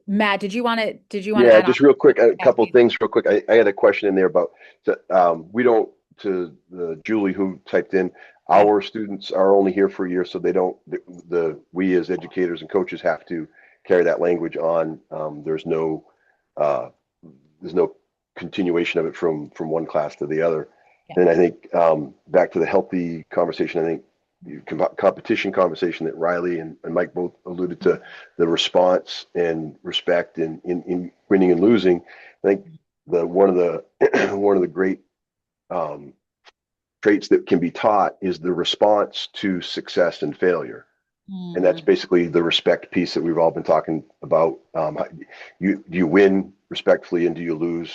Matt, did you want to Yeah, add on? just real quick, a couple of things real quick. I had a question in there about, we don't, to Julie who typed in, our students are only here for a year, so they don't, we as educators and coaches have to carry that language on. There's no continuation of it from one class to the other. And I think back to the healthy conversation, I think competition conversation that Riley and Mike both alluded to, the response and respect in winning and losing. I think one of the great traits that can be taught is the response to success and failure. And that's basically the respect piece that we've all been talking about. Do you win respectfully, and do you lose,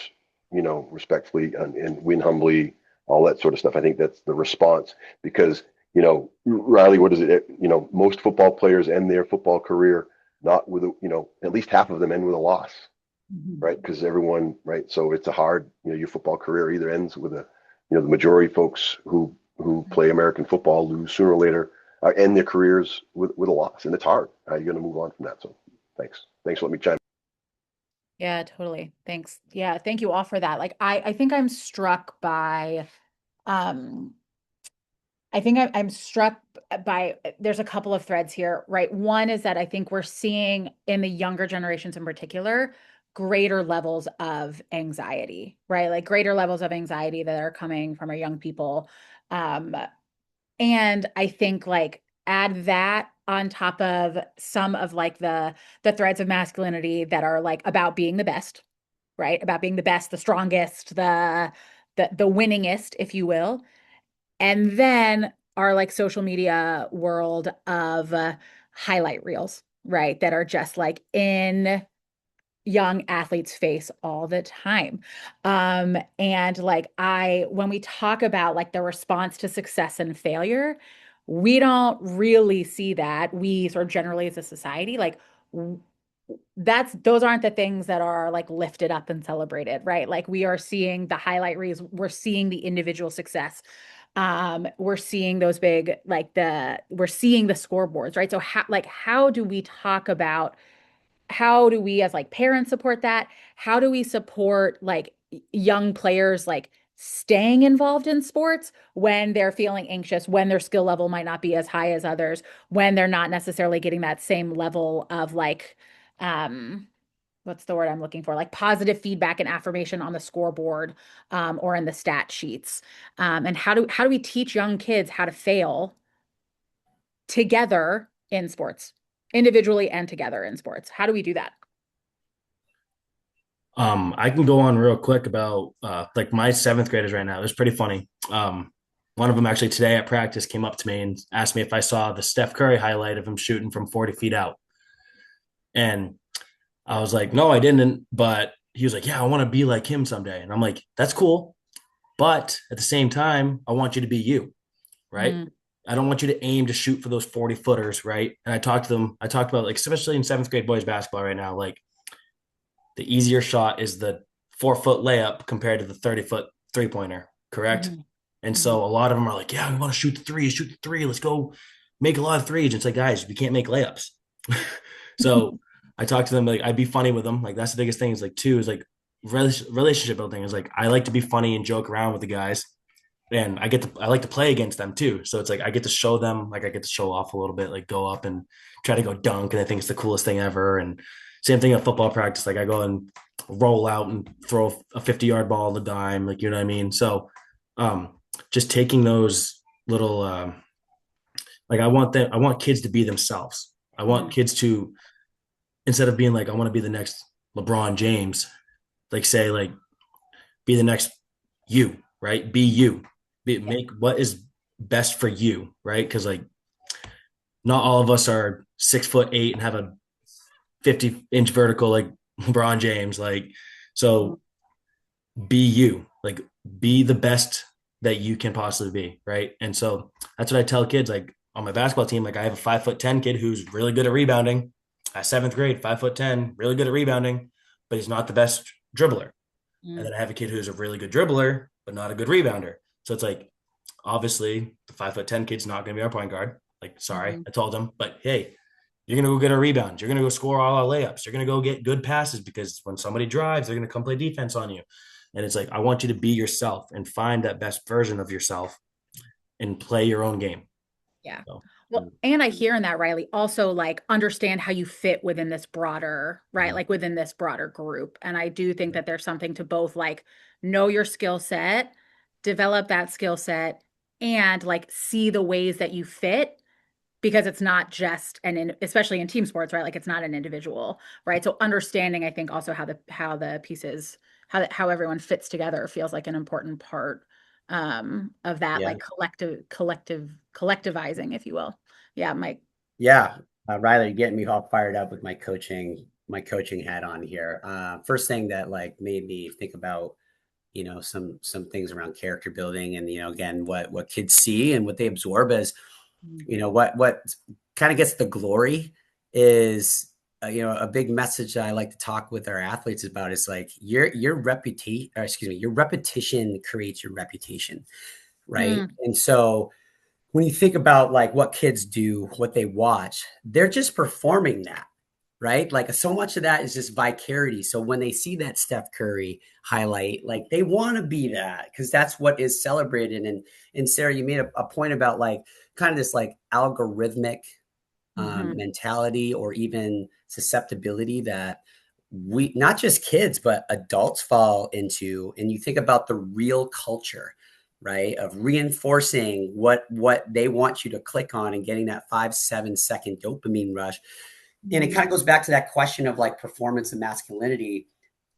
respectfully, and win humbly, all that sort of stuff. I think that's the response, because, Riley, what is it? Most football players end their football career not with, at least half of them end with a loss, right? Because everyone, right? So it's a hard, your football career either ends with the majority of folks who play American football lose sooner or later, end their careers with a loss, and it's hard. How are you going to move on from that? So thanks for letting me chime in. Yeah, totally. Thanks. Yeah, thank you all for that. Like I think I'm struck by um I'm struck by there's a couple of threads here, right? One is that I think we're seeing in the younger generations in particular greater levels of anxiety, right? Like greater levels of anxiety that are coming from our young people. Um, and I think like add that on top of some of like the threads of masculinity that are like about being the best, right? About being the best, the strongest, the winningest, if you will. And then our like social media world of highlight reels, right? That are just like in young athletes face all the time. And like when we talk about like the response to success and failure, we don't really see that. We sort of generally as a society, like those aren't the things that are like lifted up and celebrated, right? Like we are seeing the highlight reels, we're seeing the individual success. We're seeing those big, like we're seeing the scoreboards, right? So how do we talk about how do we as like parents support that? How do we support like young players like staying involved in sports when they're feeling anxious, when their skill level might not be as high as others, when they're not necessarily getting that same level of like um what's the word I'm looking for? Like positive feedback and affirmation on the scoreboard or in the stat sheets. And how do we teach young kids how to fail together in sports, individually and together in sports? How do we do that? I can go on real quick about like my seventh graders right now. It was pretty funny. One of them actually today at practice came up to me and asked me if I saw the Steph Curry highlight of him shooting from 40 feet out. And I was like, no, I didn't. But he was like, yeah, I want to be like him someday. And I'm like, that's cool. But at the same time, I want you to be you, right? Mm, I don't want you to aim to shoot for those 40 footers, right? And I talked about like, especially in seventh grade boys basketball right now, like the easier shot is the 4 foot layup compared to the 30-foot three pointer, correct? mhm, And mhm. so a lot of them are like, yeah, we want to shoot the three. Let's go make a lot of threes. And it's like, guys, we can't make layups. So I talked to them, like, I'd be funny with them. Like, that's the biggest thing is like, two is like relationship building is like, I like to be funny and joke around with the guys. And I like to play against them too. So it's like, I get to show them, like, I get to show off a little bit, like go up and try to go dunk. And I think it's the coolest thing ever. And same thing at football practice. Like I go and roll out and throw a 50-yard ball on the dime. Like, you know what I mean? So, um, just taking those little, like I want kids to be themselves. I want Mhm. kids to, instead of being like, I want to be the next LeBron James, like say like, be the next you, right? Be you. Yeah. Make what is best for you, right? Because like not all of us are 6'8" and have a 50-inch vertical like LeBron James. Like, Mhm. so be you, like be the best that you can possibly be, right? And so that's what I tell kids. Like on my basketball team, like I have a 5'10" kid who's really good at rebounding. At seventh grade, 5'10", really good at rebounding, but he's not the best dribbler. And Mm, then I have a kid who's a really good dribbler, but not a good rebounder. So it's like, obviously, the 5'10" kid's not going to be our point guard. Like, sorry, mhm. I told him, but hey, you're going to go get our rebounds. You're going to go score all our layups. You're going to go get good passes because when somebody drives, they're going to come play defense on you. And it's like, I want you to be yourself and find that best version of yourself and play your own game. Yeah. So, Well, and I hear in that, Riley, also like understand how you fit within this broader, right? mhm. Like within this broader group. And I do think that there's something to both like know your skill set, develop that skill set, and like see the ways that you fit because it's not just especially in team sports, right? Like it's not an individual, right? So understanding, I think also how the pieces, how everyone fits together feels like an important part of that Yeah. like collectivizing, if you will. Yeah, Mike. Yeah. Riley, you're getting me all fired up with my coaching hat on here. First thing that like made me think about, some things around character building and, again, what kids see and what they absorb as, what kind of gets the glory is, a big message that I like to talk with our athletes about is like your reputation, or excuse me, your repetition creates your reputation. Right. Mm, And so when you think about like what kids do, what they watch, they're just performing that. right? Like so much of that is just vicarity. So when they see that Steph Curry highlight, like they want to be that because that's what is celebrated. And Sarah, you made a point about like kind of this like algorithmic mentality or even susceptibility that we not just kids but adults fall into. And you think about the real culture, right, of reinforcing what they want you to click on and getting that 5-7 second dopamine rush. And it kind of goes back to that question of like performance and masculinity.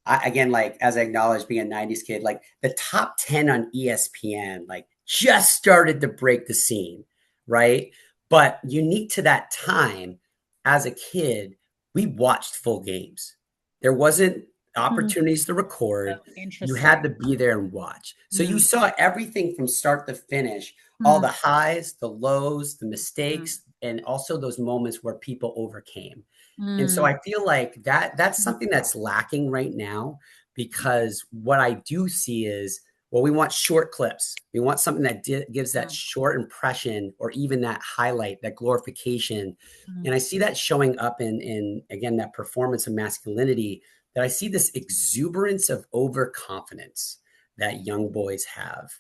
Again, like as I acknowledge being a 90s kid, like the top 10 on ESPN, like just started to break the scene, right? But unique to that time, as a kid, we watched full games. There wasn't opportunities to Oh, record. You had interesting. to be there and watch. So you saw everything from start to finish, all Mm, the highs, the lows, the mm, mistakes, and also those moments where people overcame. And so mm, I feel like that's something that's lacking right now because what I do see is, well, we want short clips. We want something that gives that mm, short impression or even that highlight, that glorification. mm, And I see that showing up in again, that performance of masculinity, that I see this exuberance of overconfidence that young boys have.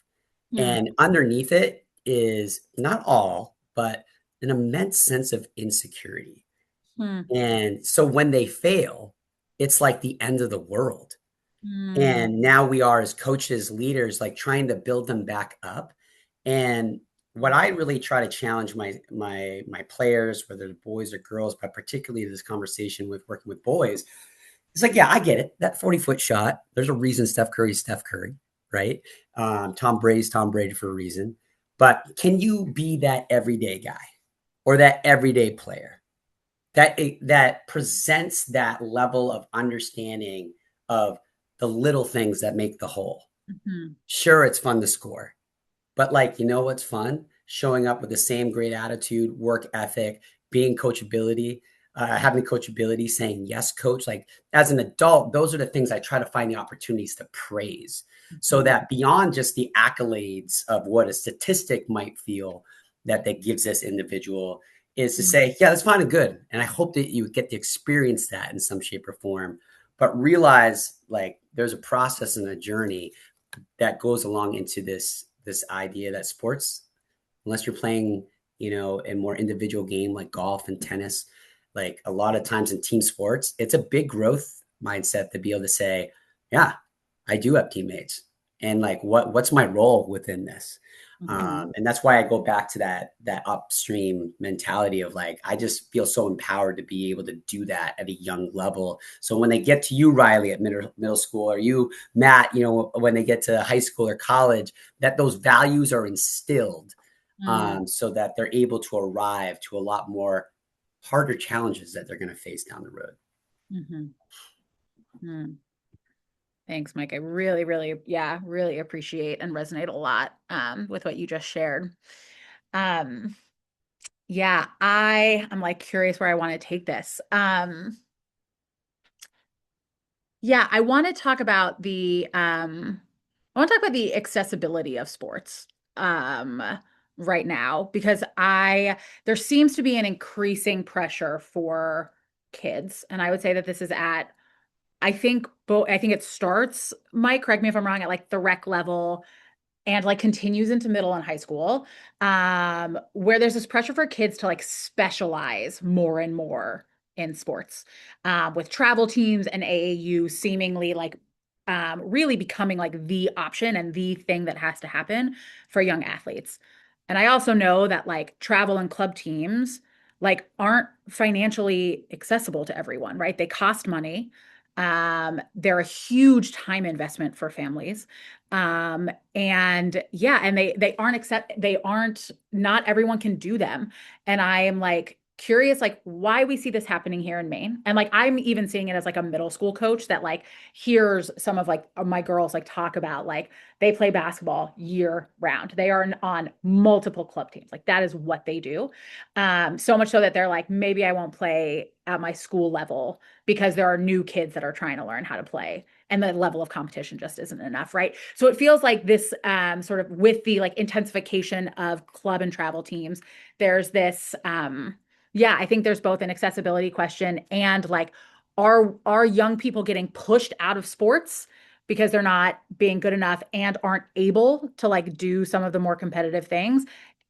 mm, And underneath it is not all, but an immense sense of insecurity. mm, And so when they fail, it's like the end of the world. mm, And now we are as coaches, leaders, like trying to build them back up. And what I really try to challenge my players, whether they're boys or girls, but particularly this conversation with working with boys, it's like, yeah, I get it. That 40-foot shot, there's a reason Steph Curry's Steph Curry, right? Tom Brady's Tom Brady for a reason. But can you be that everyday guy or that everyday player? That presents that level of understanding of the little things that make the whole. mhm, Sure, it's fun to score, but like, you know what's fun? Showing up with the same great attitude, work ethic, being coachability, having coachability, saying yes, coach. Like as an adult, those are the things I try to find the opportunities to praise, so mhm, that beyond just the accolades of what a statistic might feel that gives this individual, is to mm, say, yeah, that's fine and good. And I hope that you get to experience that in some shape or form, but realize like there's a process and a journey that goes along into this idea that sports, unless you're playing, a more individual game like golf and tennis, like a lot of times in team sports, it's a big growth mindset to be able to say, yeah, I do have teammates, and like what's my role within this. mhm, And that's why I go back to that upstream mentality of like, I just feel so empowered to be able to do that at a young level. So when they get to you, Riley, at middle school, or you, Matt, when they get to high school or college, that those values are instilled, mm, so that they're able to arrive to a lot more harder challenges that they're going to face down the road. mhm, mm. Thanks, Mike. I really, really, yeah, really appreciate and resonate a lot with what you just shared. Um, yeah, I'm like curious where I want to take this. Yeah, I want to talk about I want to talk about the accessibility of sports um right now because I there seems to be an increasing pressure for kids. And I would say that this is at I think it starts, Mike, correct me if I'm wrong, at like the rec level and like continues into middle and high school, where there's this pressure for kids to like specialize more and more in sports, with travel teams and AAU seemingly like really becoming like the option and the thing that has to happen for young athletes. And I also know that like travel and club teams like aren't financially accessible to everyone, right? They cost money. They're a huge time investment for families. And yeah, and they aren't, not everyone can do them. And I am like curious like why we see this happening here in Maine. And like I'm even seeing it as like a middle school coach that like hears some of like my girls like talk about like they play basketball year round. They are on multiple club teams. Like that is what they do. So much so that they're like, maybe I won't play at my school level because there are new kids that are trying to learn how to play and the level of competition just isn't enough, right? So it feels like this sort of with the like intensification of club and travel teams, there's this Yeah, I think there's both an accessibility question and like, are young people getting pushed out of sports because they're not being good enough and aren't able to like do some of the more competitive things?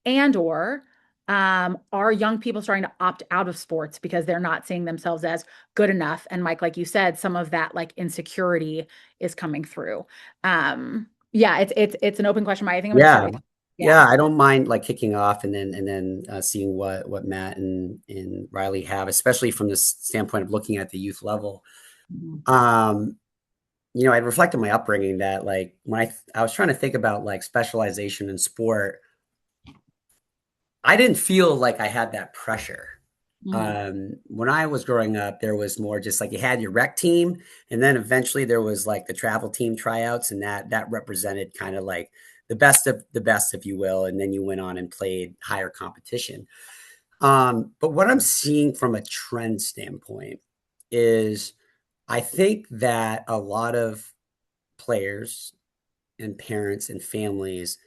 And or are young people starting to opt out of sports because they're not seeing themselves as good enough? And Mike, like you said, some of that like insecurity is coming through. Yeah, it's an open question. I think I'm gonna start Yeah. with yeah. Yeah, I don't mind like kicking off and then seeing what Matt and Riley have, especially from the standpoint of looking at the youth level. Mhm. Um, I reflect on my upbringing that like when I was trying to think about like specialization in sport, I didn't feel like I had that pressure. Mm, When I was growing up, there was more just like you had your rec team, and then eventually there was like the travel team tryouts, and that represented kind of like the best of the best, if you will. And then you went on and played higher competition. But what I'm seeing from a trend standpoint is I think that a lot of players and parents and families,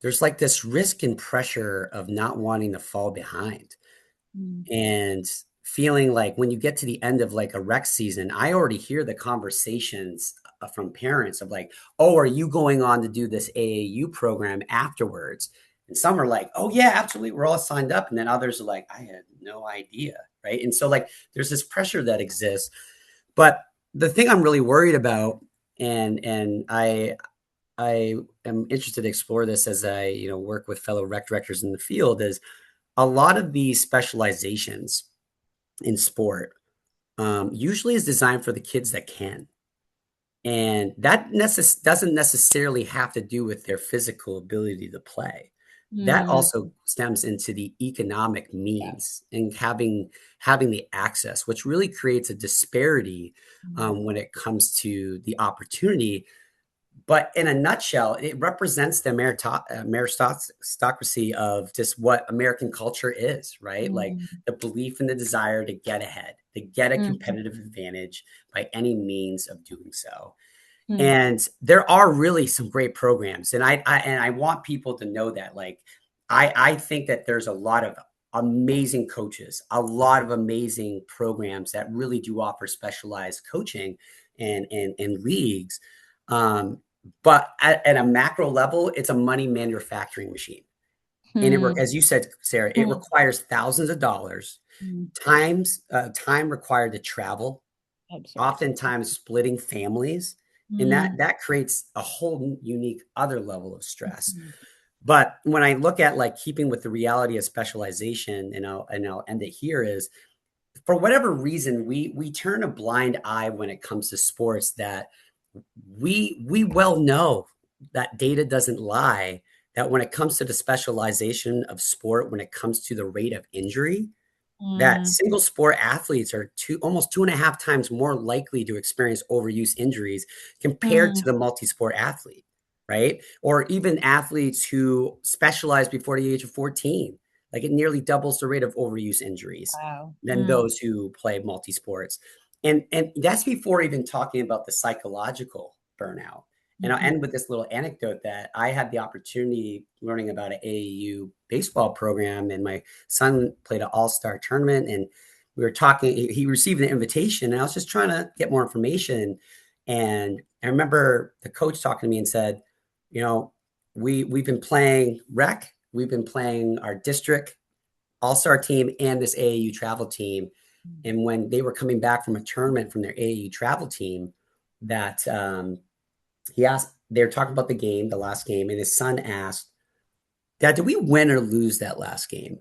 there's like this risk and pressure of not wanting to fall behind mm, and feeling like when you get to the end of like a rec season, I already hear the conversations from parents of like, oh, are you going on to do this AAU program afterwards? And some are like, oh, yeah, absolutely. We're all signed up. And then others are like, I had no idea. Right. And so, like, there's this pressure that exists. But the thing I'm really worried about, and I am interested to explore this as I, work with fellow rec directors in the field, is a lot of these specializations in sport usually is designed for the kids that can. And that doesn't necessarily have to do with their physical ability to play. That mm, also stems into the economic yeah. means and having the access, which really creates a disparity Mm, when it comes to the opportunity. But in a nutshell, it represents the meritocracy of just what American culture is, right? Like mm, the belief and the desire to get ahead, to get a mm, competitive advantage by any means of doing so. mm, And there are really some great programs, and I want people to know that. Like, I think that there's a lot of amazing coaches, a lot of amazing programs that really do offer specialized coaching and leagues. Um, but at a macro level, it's a money manufacturing machine. And mm, as you said, Sarah, it mm, requires thousands of dollars, mm. time required to travel, Absurd. oftentimes splitting families, and Mm, that creates a whole unique other level of stress. mm, But when I look at like keeping with the reality of specialization, and I'll end it here, is for whatever reason we turn a blind eye when it comes to sports, that we well know that data doesn't lie, that when it comes to the specialization of sport, when it comes to the rate of injury, that mm, single sport athletes are almost 2.5 times more likely to experience overuse injuries compared to mm. the multi-sport athlete, right? Or even athletes who specialize before the age of 14. Like it nearly doubles the rate of overuse injuries Wow. than Mm, those who play multi-sports. And that's before even talking about the psychological burnout. And I'll mhm, end with this little anecdote that I had the opportunity learning about an AAU baseball program, and my son played an all-star tournament, and we were talking. He received an invitation, and I was just trying to get more information. And I remember the coach talking to me and said, you know, we've been playing rec, we've been playing our district all-star team and this AAU travel team. And when they were coming back from a tournament from their AAU travel team, that he asked, they were talking about the game, the last game, and his son asked, Dad, did we win or lose that last game?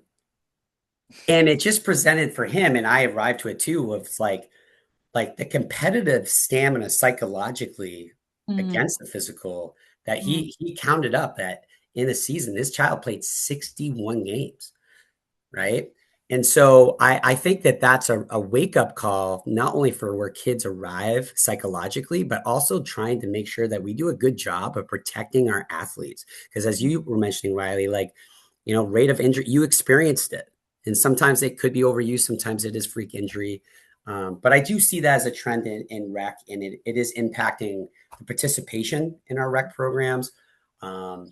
And it just presented for him, and I arrived to it too, of like the competitive stamina psychologically mm, against the physical, that mm, he counted up that in a season, this child played 61 games, right? And so I think that that's a wake up call, not only for where kids arrive psychologically, but also trying to make sure that we do a good job of protecting our athletes. Because as you were mentioning, Riley, like, rate of injury, you experienced it. And sometimes it could be overuse, sometimes it is freak injury. But I do see that as a trend in rec, and it is impacting the participation in our rec programs, um,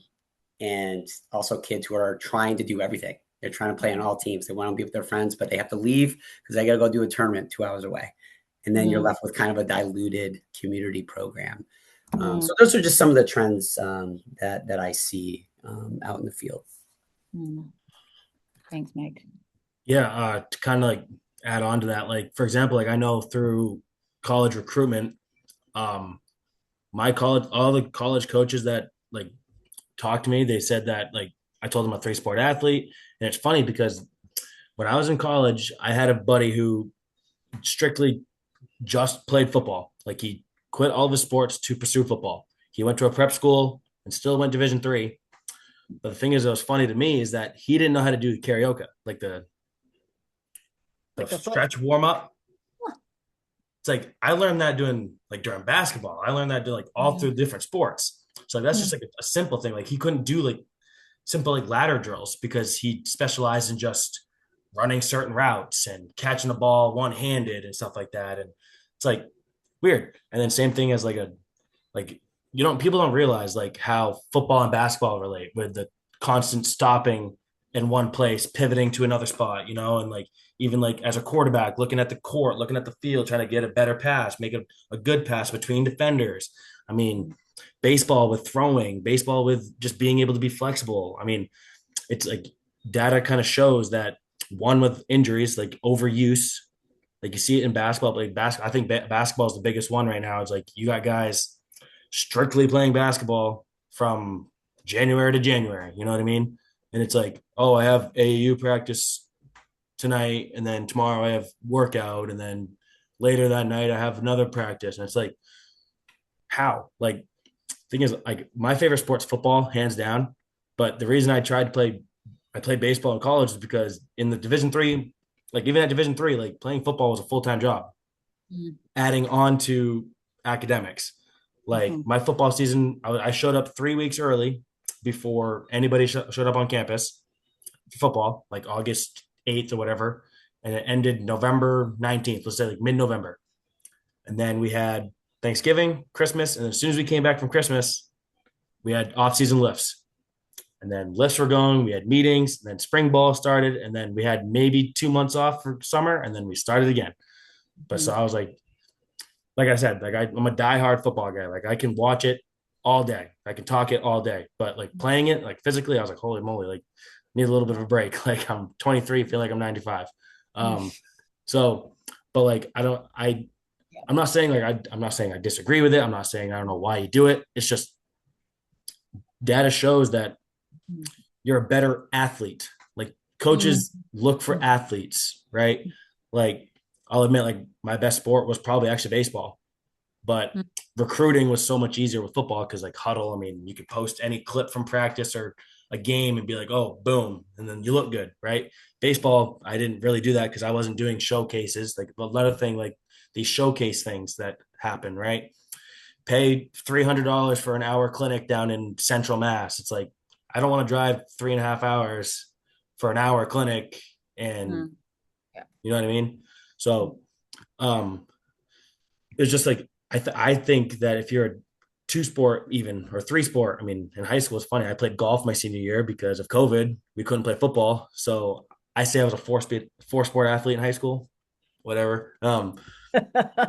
and also kids who are trying to do everything. They're trying to play on all teams. They want to be with their friends, but they have to leave because they got to go do a tournament 2 hours away. And then you're left with kind of a diluted community program. So those are just some of the trends that I see out in the field. Thanks, Mike. Yeah, to kind of like add on to that, like for example, like I know through college recruitment, my college, all the college coaches that like talked to me, they said that like I told them I'm a 3-sport athlete, and it's funny because when I was in college, I had a buddy who strictly just played football. Like he quit all of his sports to pursue football. He went to a prep school and still went Division 3. But the thing is, that was funny to me is that he didn't know how to do karaoke, like the stretch warm up. It's like I learned that doing like during basketball. I learned that doing like all through different sports. So like, that's just like a simple thing. Like he couldn't do like simple like ladder drills because he specialized in just running certain routes and catching the ball one-handed and stuff like that. And it's like weird. And then same thing as like people don't realize like how football and basketball relate with the constant stopping in one place, pivoting to another spot, and like even like as a quarterback, looking at the court, looking at the field, trying to get a better pass, make a good pass between defenders. I mean, baseball with throwing, baseball with just being able to be flexible. I mean, it's like data kind of shows that one with injuries, like overuse, like you see it in basketball, like basketball. I think basketball is the biggest one right now. It's like you got guys strictly playing basketball from January to January. You know what I mean? And it's like, oh, I have AAU practice tonight, and then tomorrow I have workout, and then later that night I have another practice. And it's like, how? Like, thing is, like, my favorite sport's football, hands down. But the reason I played baseball in college is because in the Division 3, like even at Division 3, like playing football was a full-time job, adding on to academics. Like my football season, I showed up 3 weeks early before anybody showed up on campus for football, like August 8th or whatever. And it ended November 19th, let's say like mid-November. And then we had Thanksgiving, Christmas. And as soon as we came back from Christmas, we had off-season lifts. And then lifts were going, we had meetings, and then spring ball started. And then we had maybe 2 months off for summer, and then we started again. But so I was like I said, like I'm a diehard football guy. Like I can watch it all day. I can talk it all day. But like playing it, like physically, I was like, holy moly, like need a little bit of a break. Like I'm 23, feel like I'm 95. So, but like I'm not saying I'm not saying I disagree with it. I'm not saying I don't know why you do it. It's just data shows that you're a better athlete. Like coaches look for athletes, right? Like I'll admit, like my best sport was probably actually baseball, but recruiting was so much easier with football because like huddle. I mean, you could post any clip from practice or a game and be like, oh, boom, and then you look good, right? Baseball, I didn't really do that because I wasn't doing showcases. Like another thing, like these showcase things that happen, right? Pay $300 for an hour clinic down in Central Mass. It's like I don't want to drive 3.5 hours for an hour clinic, and you know what I mean. So, it's just like I think that if you're a 2-sport even or 3-sport, I mean, in high school it's funny. I played golf my senior year because of COVID. We couldn't play football, so I say I was a 4-sport athlete in high school. Whatever. Now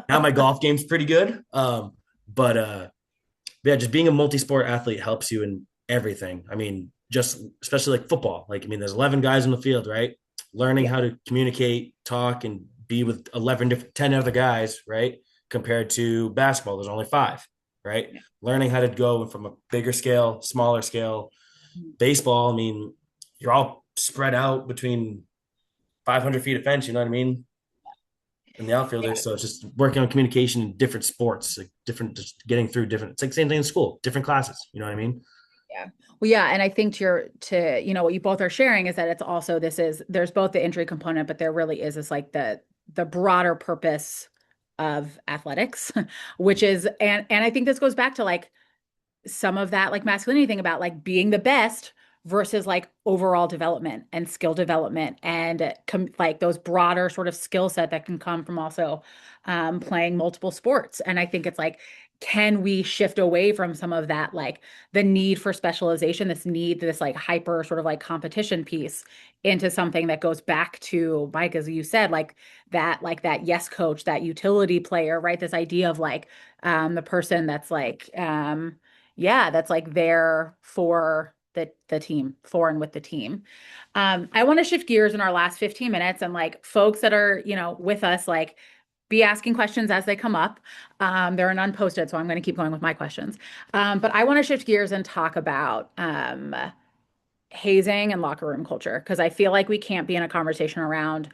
my golf game's pretty good. But yeah, just being a multi-sport athlete helps you in everything. I mean, just especially like football. Like, I mean, there's 11 guys in the field, right? Learning how to communicate, talk, and be with 10 other guys, right? Compared to basketball, there's only 5, right? Learning how to go from a bigger scale, smaller scale. Baseball, I mean, you're all spread out between 500 feet of fence, you know what I mean? And the outfielder. So it's just working on communication in different sports, like different, just getting through different, it's like the same thing in school, different classes, you know what I mean? Yeah. Well, yeah. And I think what you both are sharing is that it's also, there's both the injury component, but there really is this like the broader purpose of athletics, which is, and I think this goes back to like some of that like masculinity thing about like being the best versus like overall development and skill development and like those broader sort of skill set that can come from also playing multiple sports. And I think it's like can we shift away from some of that, like the need for specialization, this like hyper sort of like competition piece into something that goes back to, Mike, as you said, like that yes coach, that utility player, right? This idea of like the person that's like yeah, that's like there for the team, for and with the team. I want to shift gears in our last 15 minutes and like folks that are, with us, like be asking questions as they come up. They're an unposted, so I'm going to keep going with my questions. But I want to shift gears and talk about hazing and locker room culture because I feel like we can't be in a conversation around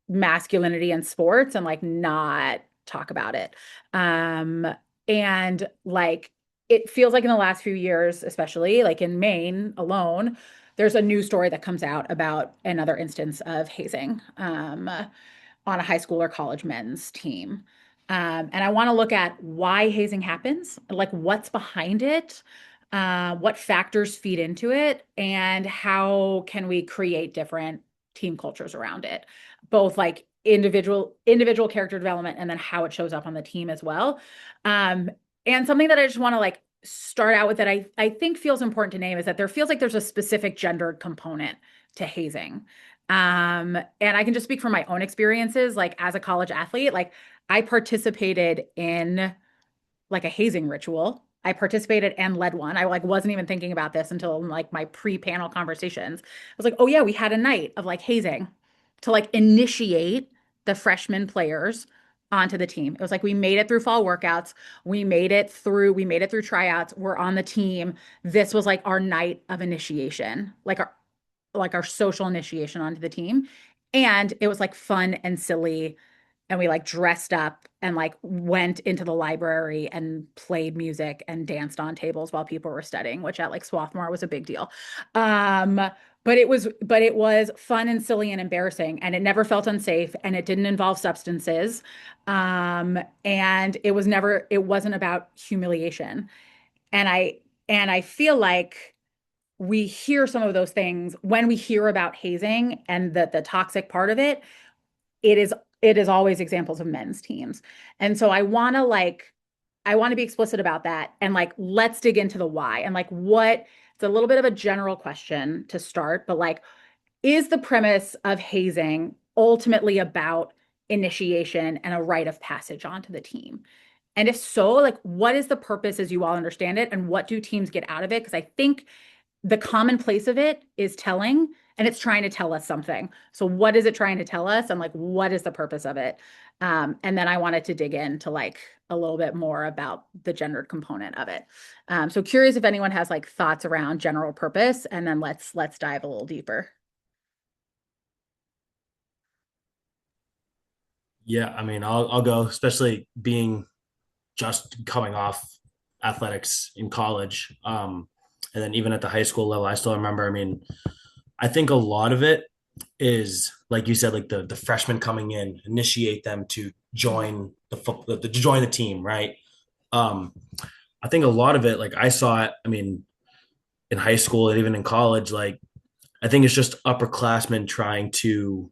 masculinity in sports and like not talk about it. Um, and like it feels like in the last few years, especially like in Maine alone, there's a news story that comes out about another instance of hazing on a high school or college men's team. And I want to look at why hazing happens, like what's behind it, what factors feed into it, and how can we create different team cultures around it, both like individual character development and then how it shows up on the team as well. And something that I just want to like start out with that I think feels important to name is that there feels like there's a specific gendered component to hazing. And I can just speak from my own experiences, like as a college athlete, like I participated in like a hazing ritual. I participated and led one. I like wasn't even thinking about this until like my pre-panel conversations. I was like, oh yeah, we had a night of like hazing to like initiate the freshman players onto the team. It was like we made it through fall workouts. We made it through tryouts. We're on the team. This was like our night of initiation, like our social initiation onto the team. And it was like fun and silly. And we like dressed up and like went into the library and played music and danced on tables while people were studying, which at like Swarthmore was a big deal. Um, but it was fun and silly and embarrassing, and it never felt unsafe, and it didn't involve substances. And it wasn't about humiliation. And I feel like we hear some of those things when we hear about hazing and the toxic part of it. It is always examples of men's teams. And so I want to be explicit about that and like let's dig into the why and like what it's a little bit of a general question to start, but like is the premise of hazing ultimately about initiation and a rite of passage onto the team? And if so, like what is the purpose as you all understand it and what do teams get out of it? Because I think the commonplace of it is telling and it's trying to tell us something. So what is it trying to tell us and like what is the purpose of it? And then I wanted to dig into like a little bit more about the gendered component of it. So curious if anyone has like thoughts around general purpose, and then let's dive a little deeper. Yeah, I mean, I'll go, especially being just coming off athletics in college. And then even at the high school level, I still remember, I mean, I think a lot of it is like you said, like the freshmen coming in, initiate them to join to join the team, right? Um, I think a lot of it, like I saw it, I mean, in high school and even in college, like I think it's just upperclassmen trying to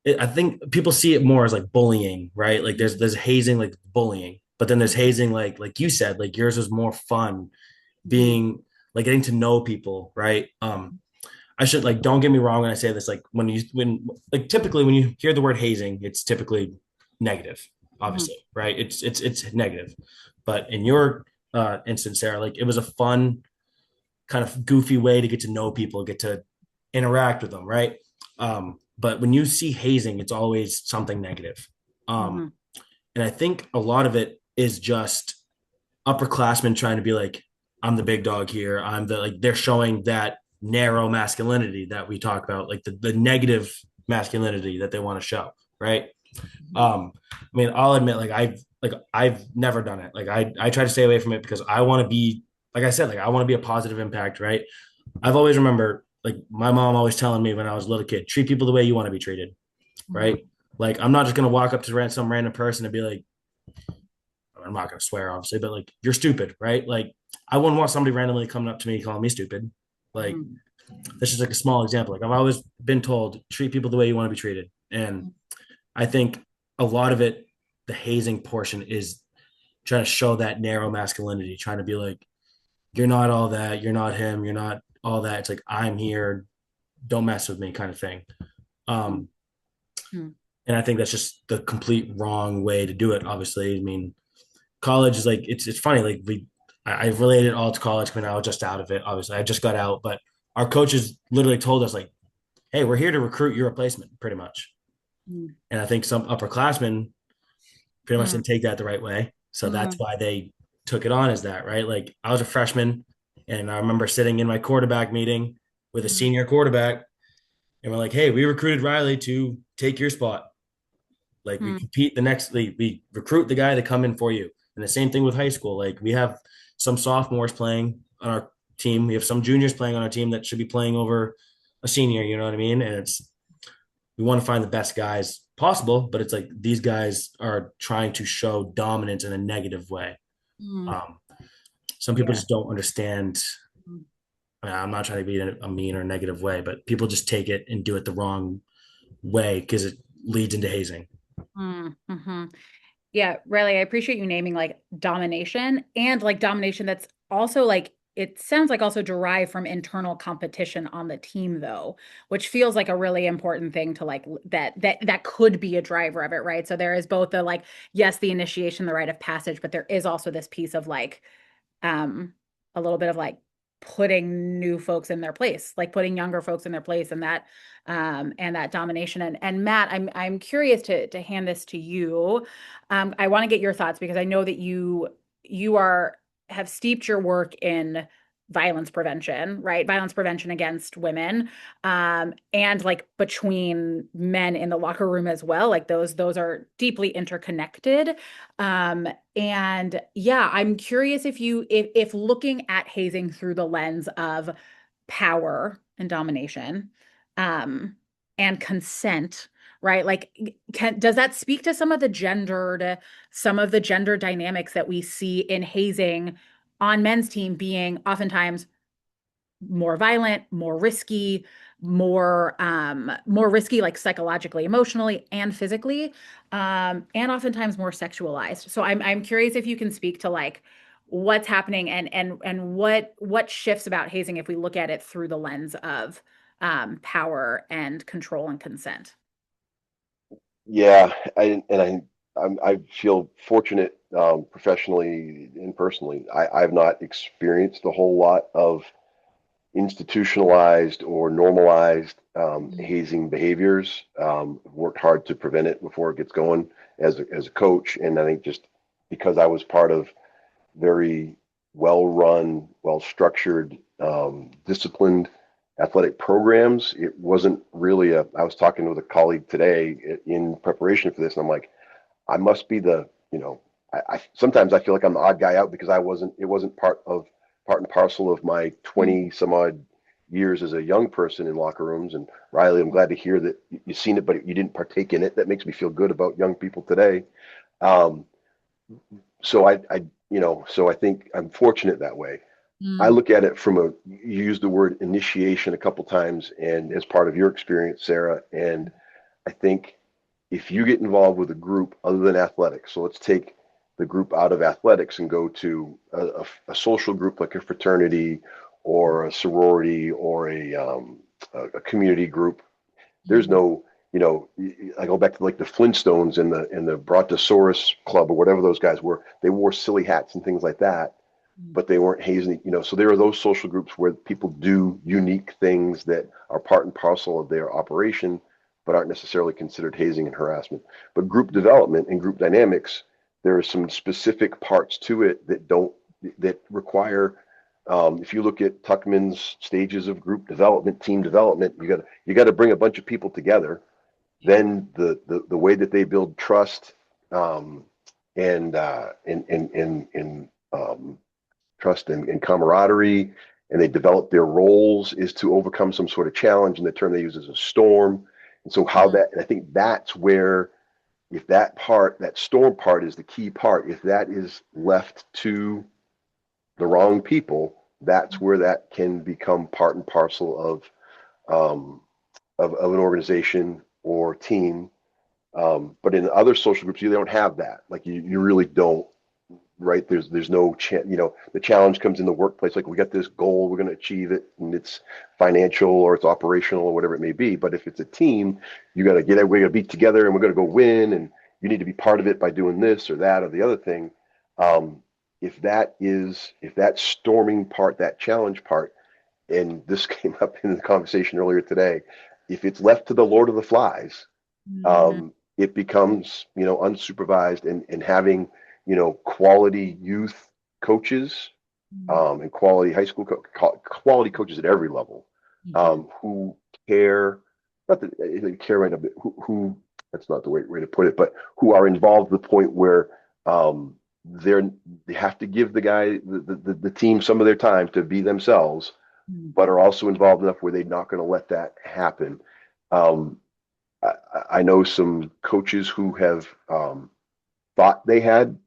I think people see it more as like bullying, right? Like there's hazing like bullying, but then there's hazing like you said, like yours is more fun Mhm. being like getting to know people, right? I should like don't get me wrong when I say this, like when like typically when you hear the word hazing, it's typically negative, Mhm. obviously, right? It's negative. But in your instance, Sarah, like it was a fun kind of goofy way to get to know people, get to interact with them, right? But when you see hazing, it's always something negative. Um, Mhm. and I think a lot of it is just upperclassmen trying to be like, I'm the big dog here. I'm the like they're showing that narrow masculinity that we talk about, like the negative masculinity that they want to show, right? Mhm. I mean, I'll admit, like I've never done it. Like I try to stay away from it because I want to be, like I said, like I want to be a positive impact, right? I've always remember like my mom always telling me when I was a little kid, treat people the way you want to be treated, Mhm. right? Like I'm not just gonna walk up to some random person and be like, I'm not gonna swear obviously, but like you're stupid, right? Like I wouldn't want somebody randomly coming up to me calling me stupid. Like Mhm. that's just like a small example. Like I've always been told treat people the way you want to be treated, and I think a lot of it, the hazing portion is. trying to show that narrow masculinity, trying to be like, you're not all that, you're not him, you're not all that. It's like, I'm here, don't mess with me kind of thing. Um, Mm. and I think that's just the complete wrong way to do it. Obviously, I mean, college is like it's funny. Like I related all to college when I was just out of it. Obviously, I just got out, but our coaches literally told us like, "Hey, we're here to recruit your replacement," pretty much. Mm. And I think some upperclassmen pretty much Mm. didn't take that the right way, so that's Mm. why they took it on as that, right? Like I was a freshman, and I remember sitting in my quarterback meeting with a Mm. senior quarterback, and we're like, "Hey, we recruited Riley to take your spot." Like we Mm. compete the next, we recruit the guy to come in for you. And the same thing with high school. Like we have some sophomores playing on our team. We have some juniors playing on our team that should be playing over a senior. You know what I mean? And we want to find the best guys possible, but it's like these guys are trying to show dominance in a negative way. Mm. Um, some people Yeah. just don't understand. Mm. I'm not trying to be in a mean or negative way, but people just take it and do it the wrong way because it leads into hazing. Mm. Mhm. Yeah, Riley, I appreciate you naming like domination and like domination that's also like it sounds like also derived from internal competition on the team though, which feels like a really important thing to like that could be a driver of it, right? So there is both the like yes, the initiation, the rite of passage, but there is also this piece of like um a little bit of like putting new folks in their place, like putting younger folks in their place and that domination. And Matt, I'm curious to hand this to you. I want to get your thoughts because I know that you are have steeped your work in violence prevention, right? Violence prevention against women, and like between men in the locker room as well. Like those are deeply interconnected. And yeah, I'm curious if looking at hazing through the lens of power and domination, um, and consent, right? Like, does that speak to some of the gender dynamics that we see in hazing on men's team being oftentimes more violent, more risky, like psychologically, emotionally, and physically, and oftentimes more sexualized. So I'm curious if you can speak to like what's happening and what shifts about hazing if we look at it through the lens of power and control and consent. Yeah, I feel fortunate professionally and personally. I've not experienced a whole lot of institutionalized or normalized Mm. hazing behaviors. Worked hard to prevent it before it gets going as a coach, and I think just because I was part of very well run, well structured, disciplined athletic programs. It wasn't really a, I was talking with a colleague today in preparation for this, and I'm like, I must be the, I sometimes I feel like I'm the odd guy out because it wasn't part and parcel of my Mm. 20 some odd years as a young person in locker rooms. And Riley, I'm glad to hear that you've seen it, but you didn't partake in it. That makes me feel good about young people today. Um, so I think I'm fortunate that way. I Mm. look at it from you used the word initiation a couple times, and as part of your experience, Sarah. And I think if you get involved with a group other than athletics, so let's take the group out of athletics and go to a social group like a fraternity or a sorority or a community group. There's Mm. no, I go back to like the Flintstones and the Brontosaurus Club or whatever those guys were. They wore silly hats and things like that, Mm. but they weren't hazing. So there are those social groups where people do unique things that are part and parcel of their operation, but aren't necessarily considered hazing and harassment. But group development and group dynamics, there are some specific parts to it that require. If you look at Tuckman's stages of group development, team development, you got to bring a bunch of people together. Yeah. Then the way that they build trust, um, and trust and camaraderie, and they develop their roles is to overcome some sort of challenge. And the term they use is a storm. And so Mm. and I think that's where, if that storm part is the key part, if that is left to the wrong people, that's where that can become part and parcel um, of an organization or team. But in other social groups, you don't have that. Like you really don't right? There's no the challenge comes in the workplace. Like we got this goal, we're going to achieve it, and it's financial or it's operational or whatever it may be. But if it's a team, you got to get everybody to be together, and we're going to go win, and you need to be part of it by doing this or that or the other thing. If that storming part, that challenge part, and this came up in the conversation earlier today, if it's left to the Lord of the Flies, it becomes, unsupervised, and having, quality youth coaches, and quality high school quality coaches at every level, who care, not that they care right now, but who that's not the way to put it, but who are involved to the point where, they have to give the guy, the team, some of their time to be themselves, but are also involved enough where they're not going to let that happen. Um, I know some coaches who have, thought they had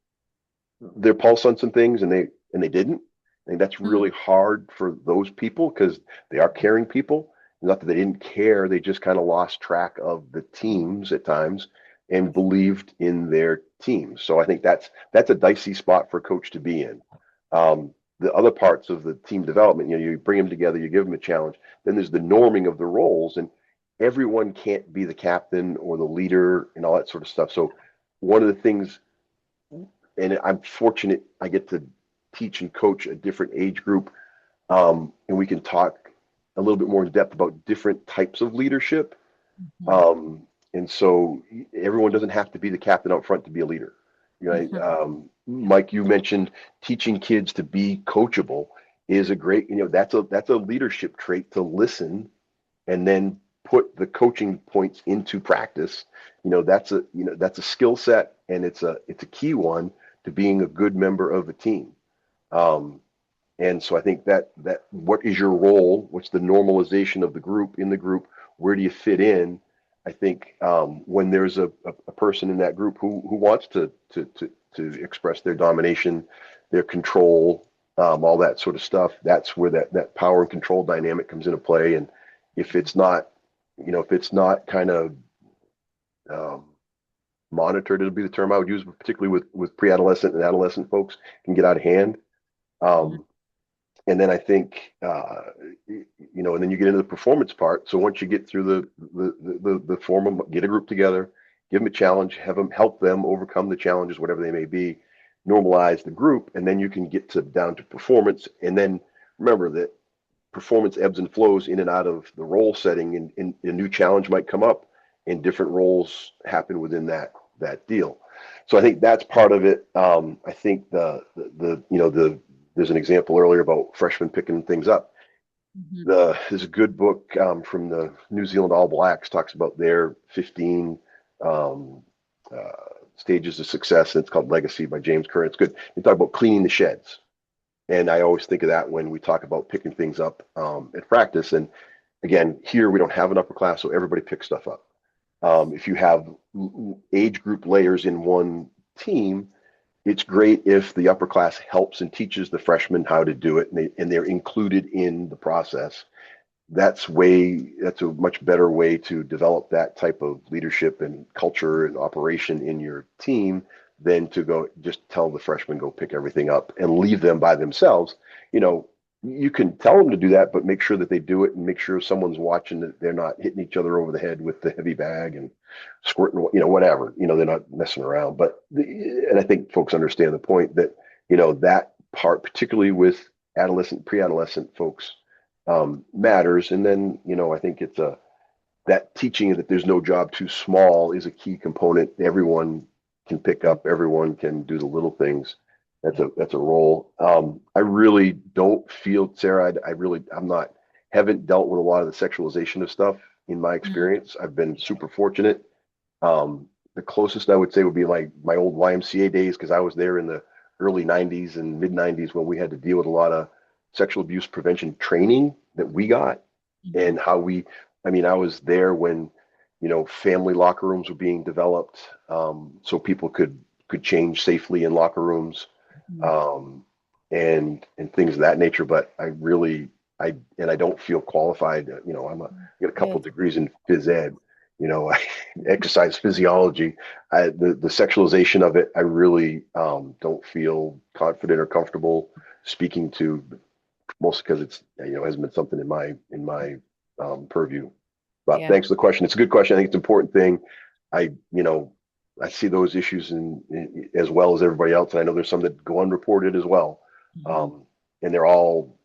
their pulse on some things, and they didn't. I think that's really hard for those people because they are caring people. Not that they didn't care, they just kind of lost track of the teams at times and believed in their teams. So I think that's a dicey spot for a coach to be in. The other parts of the team development, you bring them together, you give them a challenge. Then there's the norming of the roles, and everyone can't be the captain or the leader and all that sort of stuff. So one of the things, and I'm fortunate I get to teach and coach a different age group, and we can talk a little bit more in depth about different types of leadership. And so everyone doesn't have to be the captain out front to be a leader. Mike, you mentioned teaching kids to be coachable is a great, that's a leadership trait, to listen and then put the coaching points into practice. That's a skill set, and it's a key one to being a good member of a team. And so I think that what is your role? What's the normalization of the group, in the group? Where do you fit in? I think, when there's a person in that group who wants to express their domination, their control, all that sort of stuff, that's where that power and control dynamic comes into play. And if it's not, kind of, monitored, it'll be the term I would use, particularly with pre-adolescent and adolescent folks, can get out of hand. And then I think, and then you get into the performance part. So once you get through the form, get a group together, give them a challenge, help them overcome the challenges, whatever they may be, normalize the group, and then you can get down to performance. And then remember that performance ebbs and flows in and out of the role setting, and a new challenge might come up, and different roles happen within that deal. So I think that's part of it. I think there's an example earlier about freshmen picking things up. There's a good book, from the New Zealand All Blacks, talks about their 15 stages of success, and it's called Legacy by James Curran. It's good. They talk about cleaning the sheds, and I always think of that when we talk about picking things up, at practice. And again, here we don't have an upper class, so everybody picks stuff up. If you have age group layers in one team, it's great if the upper class helps and teaches the freshmen how to do it, and they're included in the process. That's a much better way to develop that type of leadership and culture and operation in your team than to go just tell the freshmen go pick everything up and leave them by themselves. You can tell them to do that, but make sure that they do it, and make sure someone's watching, that they're not hitting each other over the head with the heavy bag and squirting, whatever, they're not messing around. And I think folks understand the point that, that part, particularly with pre-adolescent folks, matters. And then, I think it's that teaching that there's no job too small is a key component. Everyone can pick up, everyone can do the little things. That's a role. I really don't feel, Sarah, haven't dealt with a lot of the sexualization of stuff in my experience. I've been super fortunate. The closest I would say would be like my old YMCA days, because I was there in the early 90s and mid 90s when we had to deal with a lot of sexual abuse prevention training that we got, and how I was there when, family locker rooms were being developed, so people could change safely in locker rooms, and things of that nature. But I don't feel qualified. I got a couple of degrees in phys ed, exercise physiology. The sexualization of it, I really don't feel confident or comfortable speaking to, mostly because it's hasn't been something in my purview. But Yeah. thanks for the question. It's a good question. I think it's an important thing. I you know I see those issues in as well as everybody else, and I know there's some that go unreported as well, Mhm. and they're all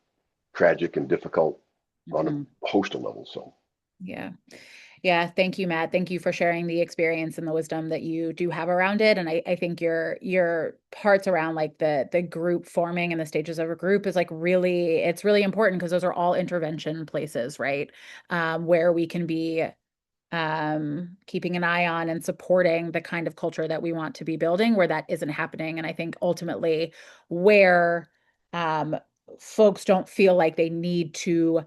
tragic and difficult on Mhm. a host of levels. So Yeah. Yeah. Thank you, Matt. Thank you for sharing the experience and the wisdom that you do have around it. And I think your parts around like the group forming and the stages of a group is like really, it's really important because those are all intervention places, right? Where we can be keeping an eye on and supporting the kind of culture that we want to be building where that isn't happening. And I think ultimately where um, folks don't feel like they need to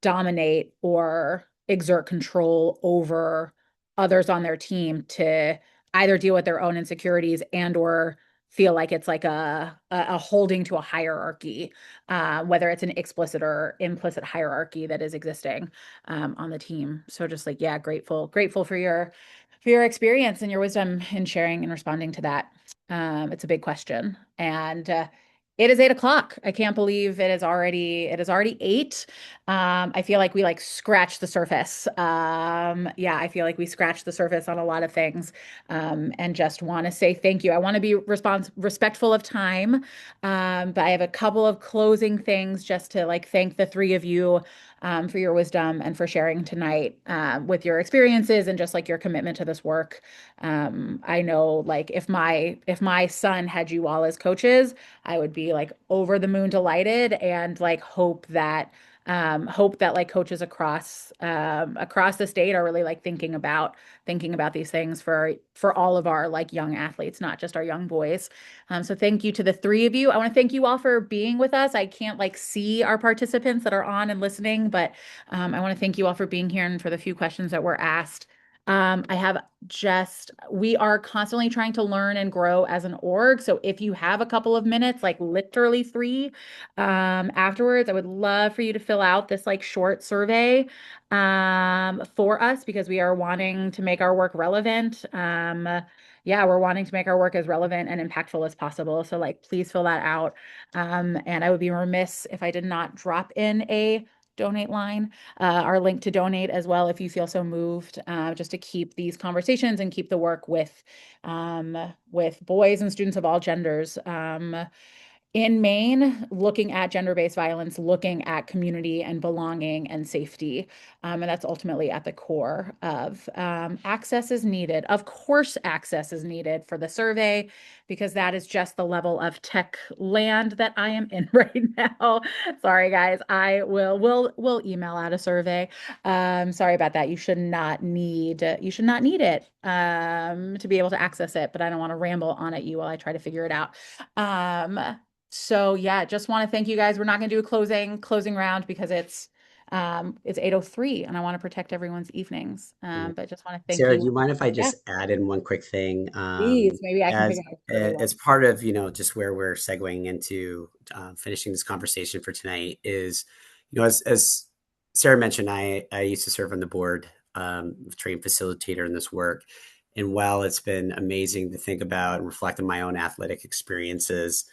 dominate or exert control over others on their team to either deal with their own insecurities and or feel like it's like a holding to a hierarchy, whether it's an explicit or implicit hierarchy that is existing on the team. So just like, yeah, grateful for your experience and your wisdom in sharing and responding to that. It's a big question. And it is 8 o'clock. I can't believe it is already 8. I feel like we like scratched the surface. Yeah, I feel like we scratched the surface on a lot of things. And just want to say thank you. I want to be respectful of time. But I have a couple of closing things just to like thank the three of you for your wisdom and for sharing tonight with your experiences and just like your commitment to this work. I know like if my son had you all as coaches, I would be like over the moon delighted and like hope that like coaches across the state are really like thinking about these things for all of our like young athletes, not just our young boys. So thank you to the three of you. I want to thank you all for being with us. I can't like see our participants that are on and listening, but I want to thank you all for being here and for the few questions that were asked. We are constantly trying to learn and grow as an org. So if you have a couple of minutes, like literally 3, afterwards, I would love for you to fill out this like short survey for us because we are wanting to make our work relevant. Yeah, we're wanting to make our work as relevant and impactful as possible. So like, please fill that out. And I would be remiss if I did not drop in a donate line, our link to donate as well, if you feel so moved, just to keep these conversations and keep the work with boys and students of all genders in Maine, looking at gender-based violence, looking at community and belonging and safety. And that's ultimately at the core of access is needed. Of course, access is needed for the survey because that is just the level of tech land that I am in right now. Sorry, guys. We'll email out a survey. Sorry about that. You should not need it to be able to access it, but I don't want to ramble on at you while I try to figure it out. So yeah, just want to thank you guys. We're not going to do a closing round because it's 8:03 and I want to protect everyone's evenings. But just want to thank Sarah, do you. you mind if I Yeah, just add in one quick thing? please. Maybe I can As figure out a survey one. as part of, just where we're segueing into finishing this conversation for tonight is, as Sarah mentioned, I used to serve on the board, trained facilitator in this work. And while it's been amazing to think about and reflect on my own athletic experiences,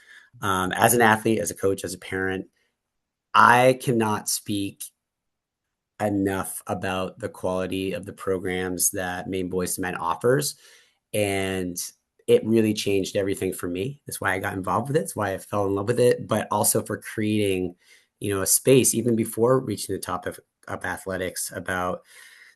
as an athlete, as a coach, as a parent, I cannot speak enough about the quality of the programs that Maine Boys to Men offers. And it really changed everything for me. That's why I got involved with it. That's why I fell in love with it, but also for creating, a space even before reaching the top of athletics about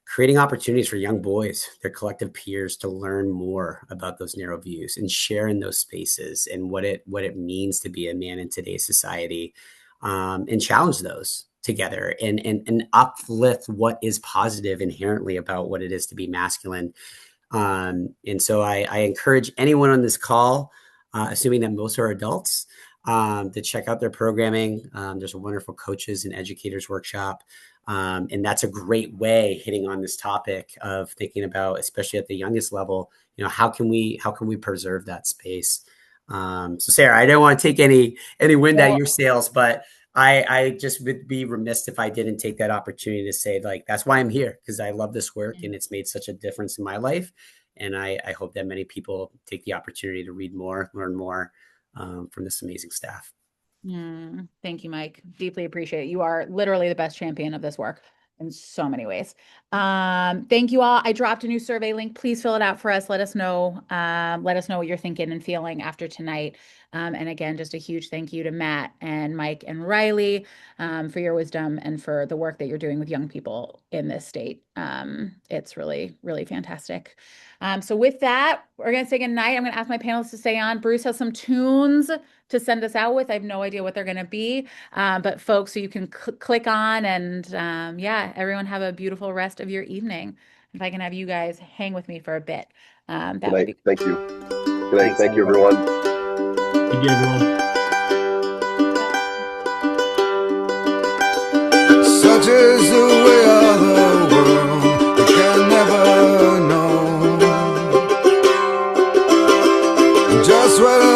creating opportunities for young boys, their collective peers to learn more about those narrow views and share in those spaces and what it means to be a man in today's society, and challenge those together and uplift what is positive inherently about what it is to be masculine. And so I encourage anyone on this call, assuming that most are adults, to check out their programming. There's a wonderful coaches and educators workshop. And that's a great way hitting on this topic of thinking about, especially at the youngest level, how can we preserve that space? So Sarah, I don't want to take any wind out of Well, your sails, but I just would be remiss if I didn't take that opportunity to say, like, that's why I'm here, because I love this work and it's made such a difference in my life. And I hope that many people take the opportunity to read more, learn more from this amazing staff. Thank you, Mike. Deeply appreciate it. You are literally the best champion of this work in so many ways. Thank you all. I dropped a new survey link. Please fill it out for us. Let us know. Let us know what you're thinking and feeling after tonight. And again, just a huge thank you to Matt and Mike and Riley for your wisdom and for the work that you're doing with young people in this state. It's really, really fantastic. So with that, we're going to say goodnight. I'm going to ask my panelists to stay on. Bruce has some tunes to send us out with. I have no idea what they're going to be, but folks, so you can click on and yeah, everyone have a beautiful rest of your evening. If I can have you guys hang with me for a bit, that Good would night. be. Thank you. Good night. Thanks, Thank you, everyone. everyone. Thank you, everyone. Such is the way of the world, you can never know just what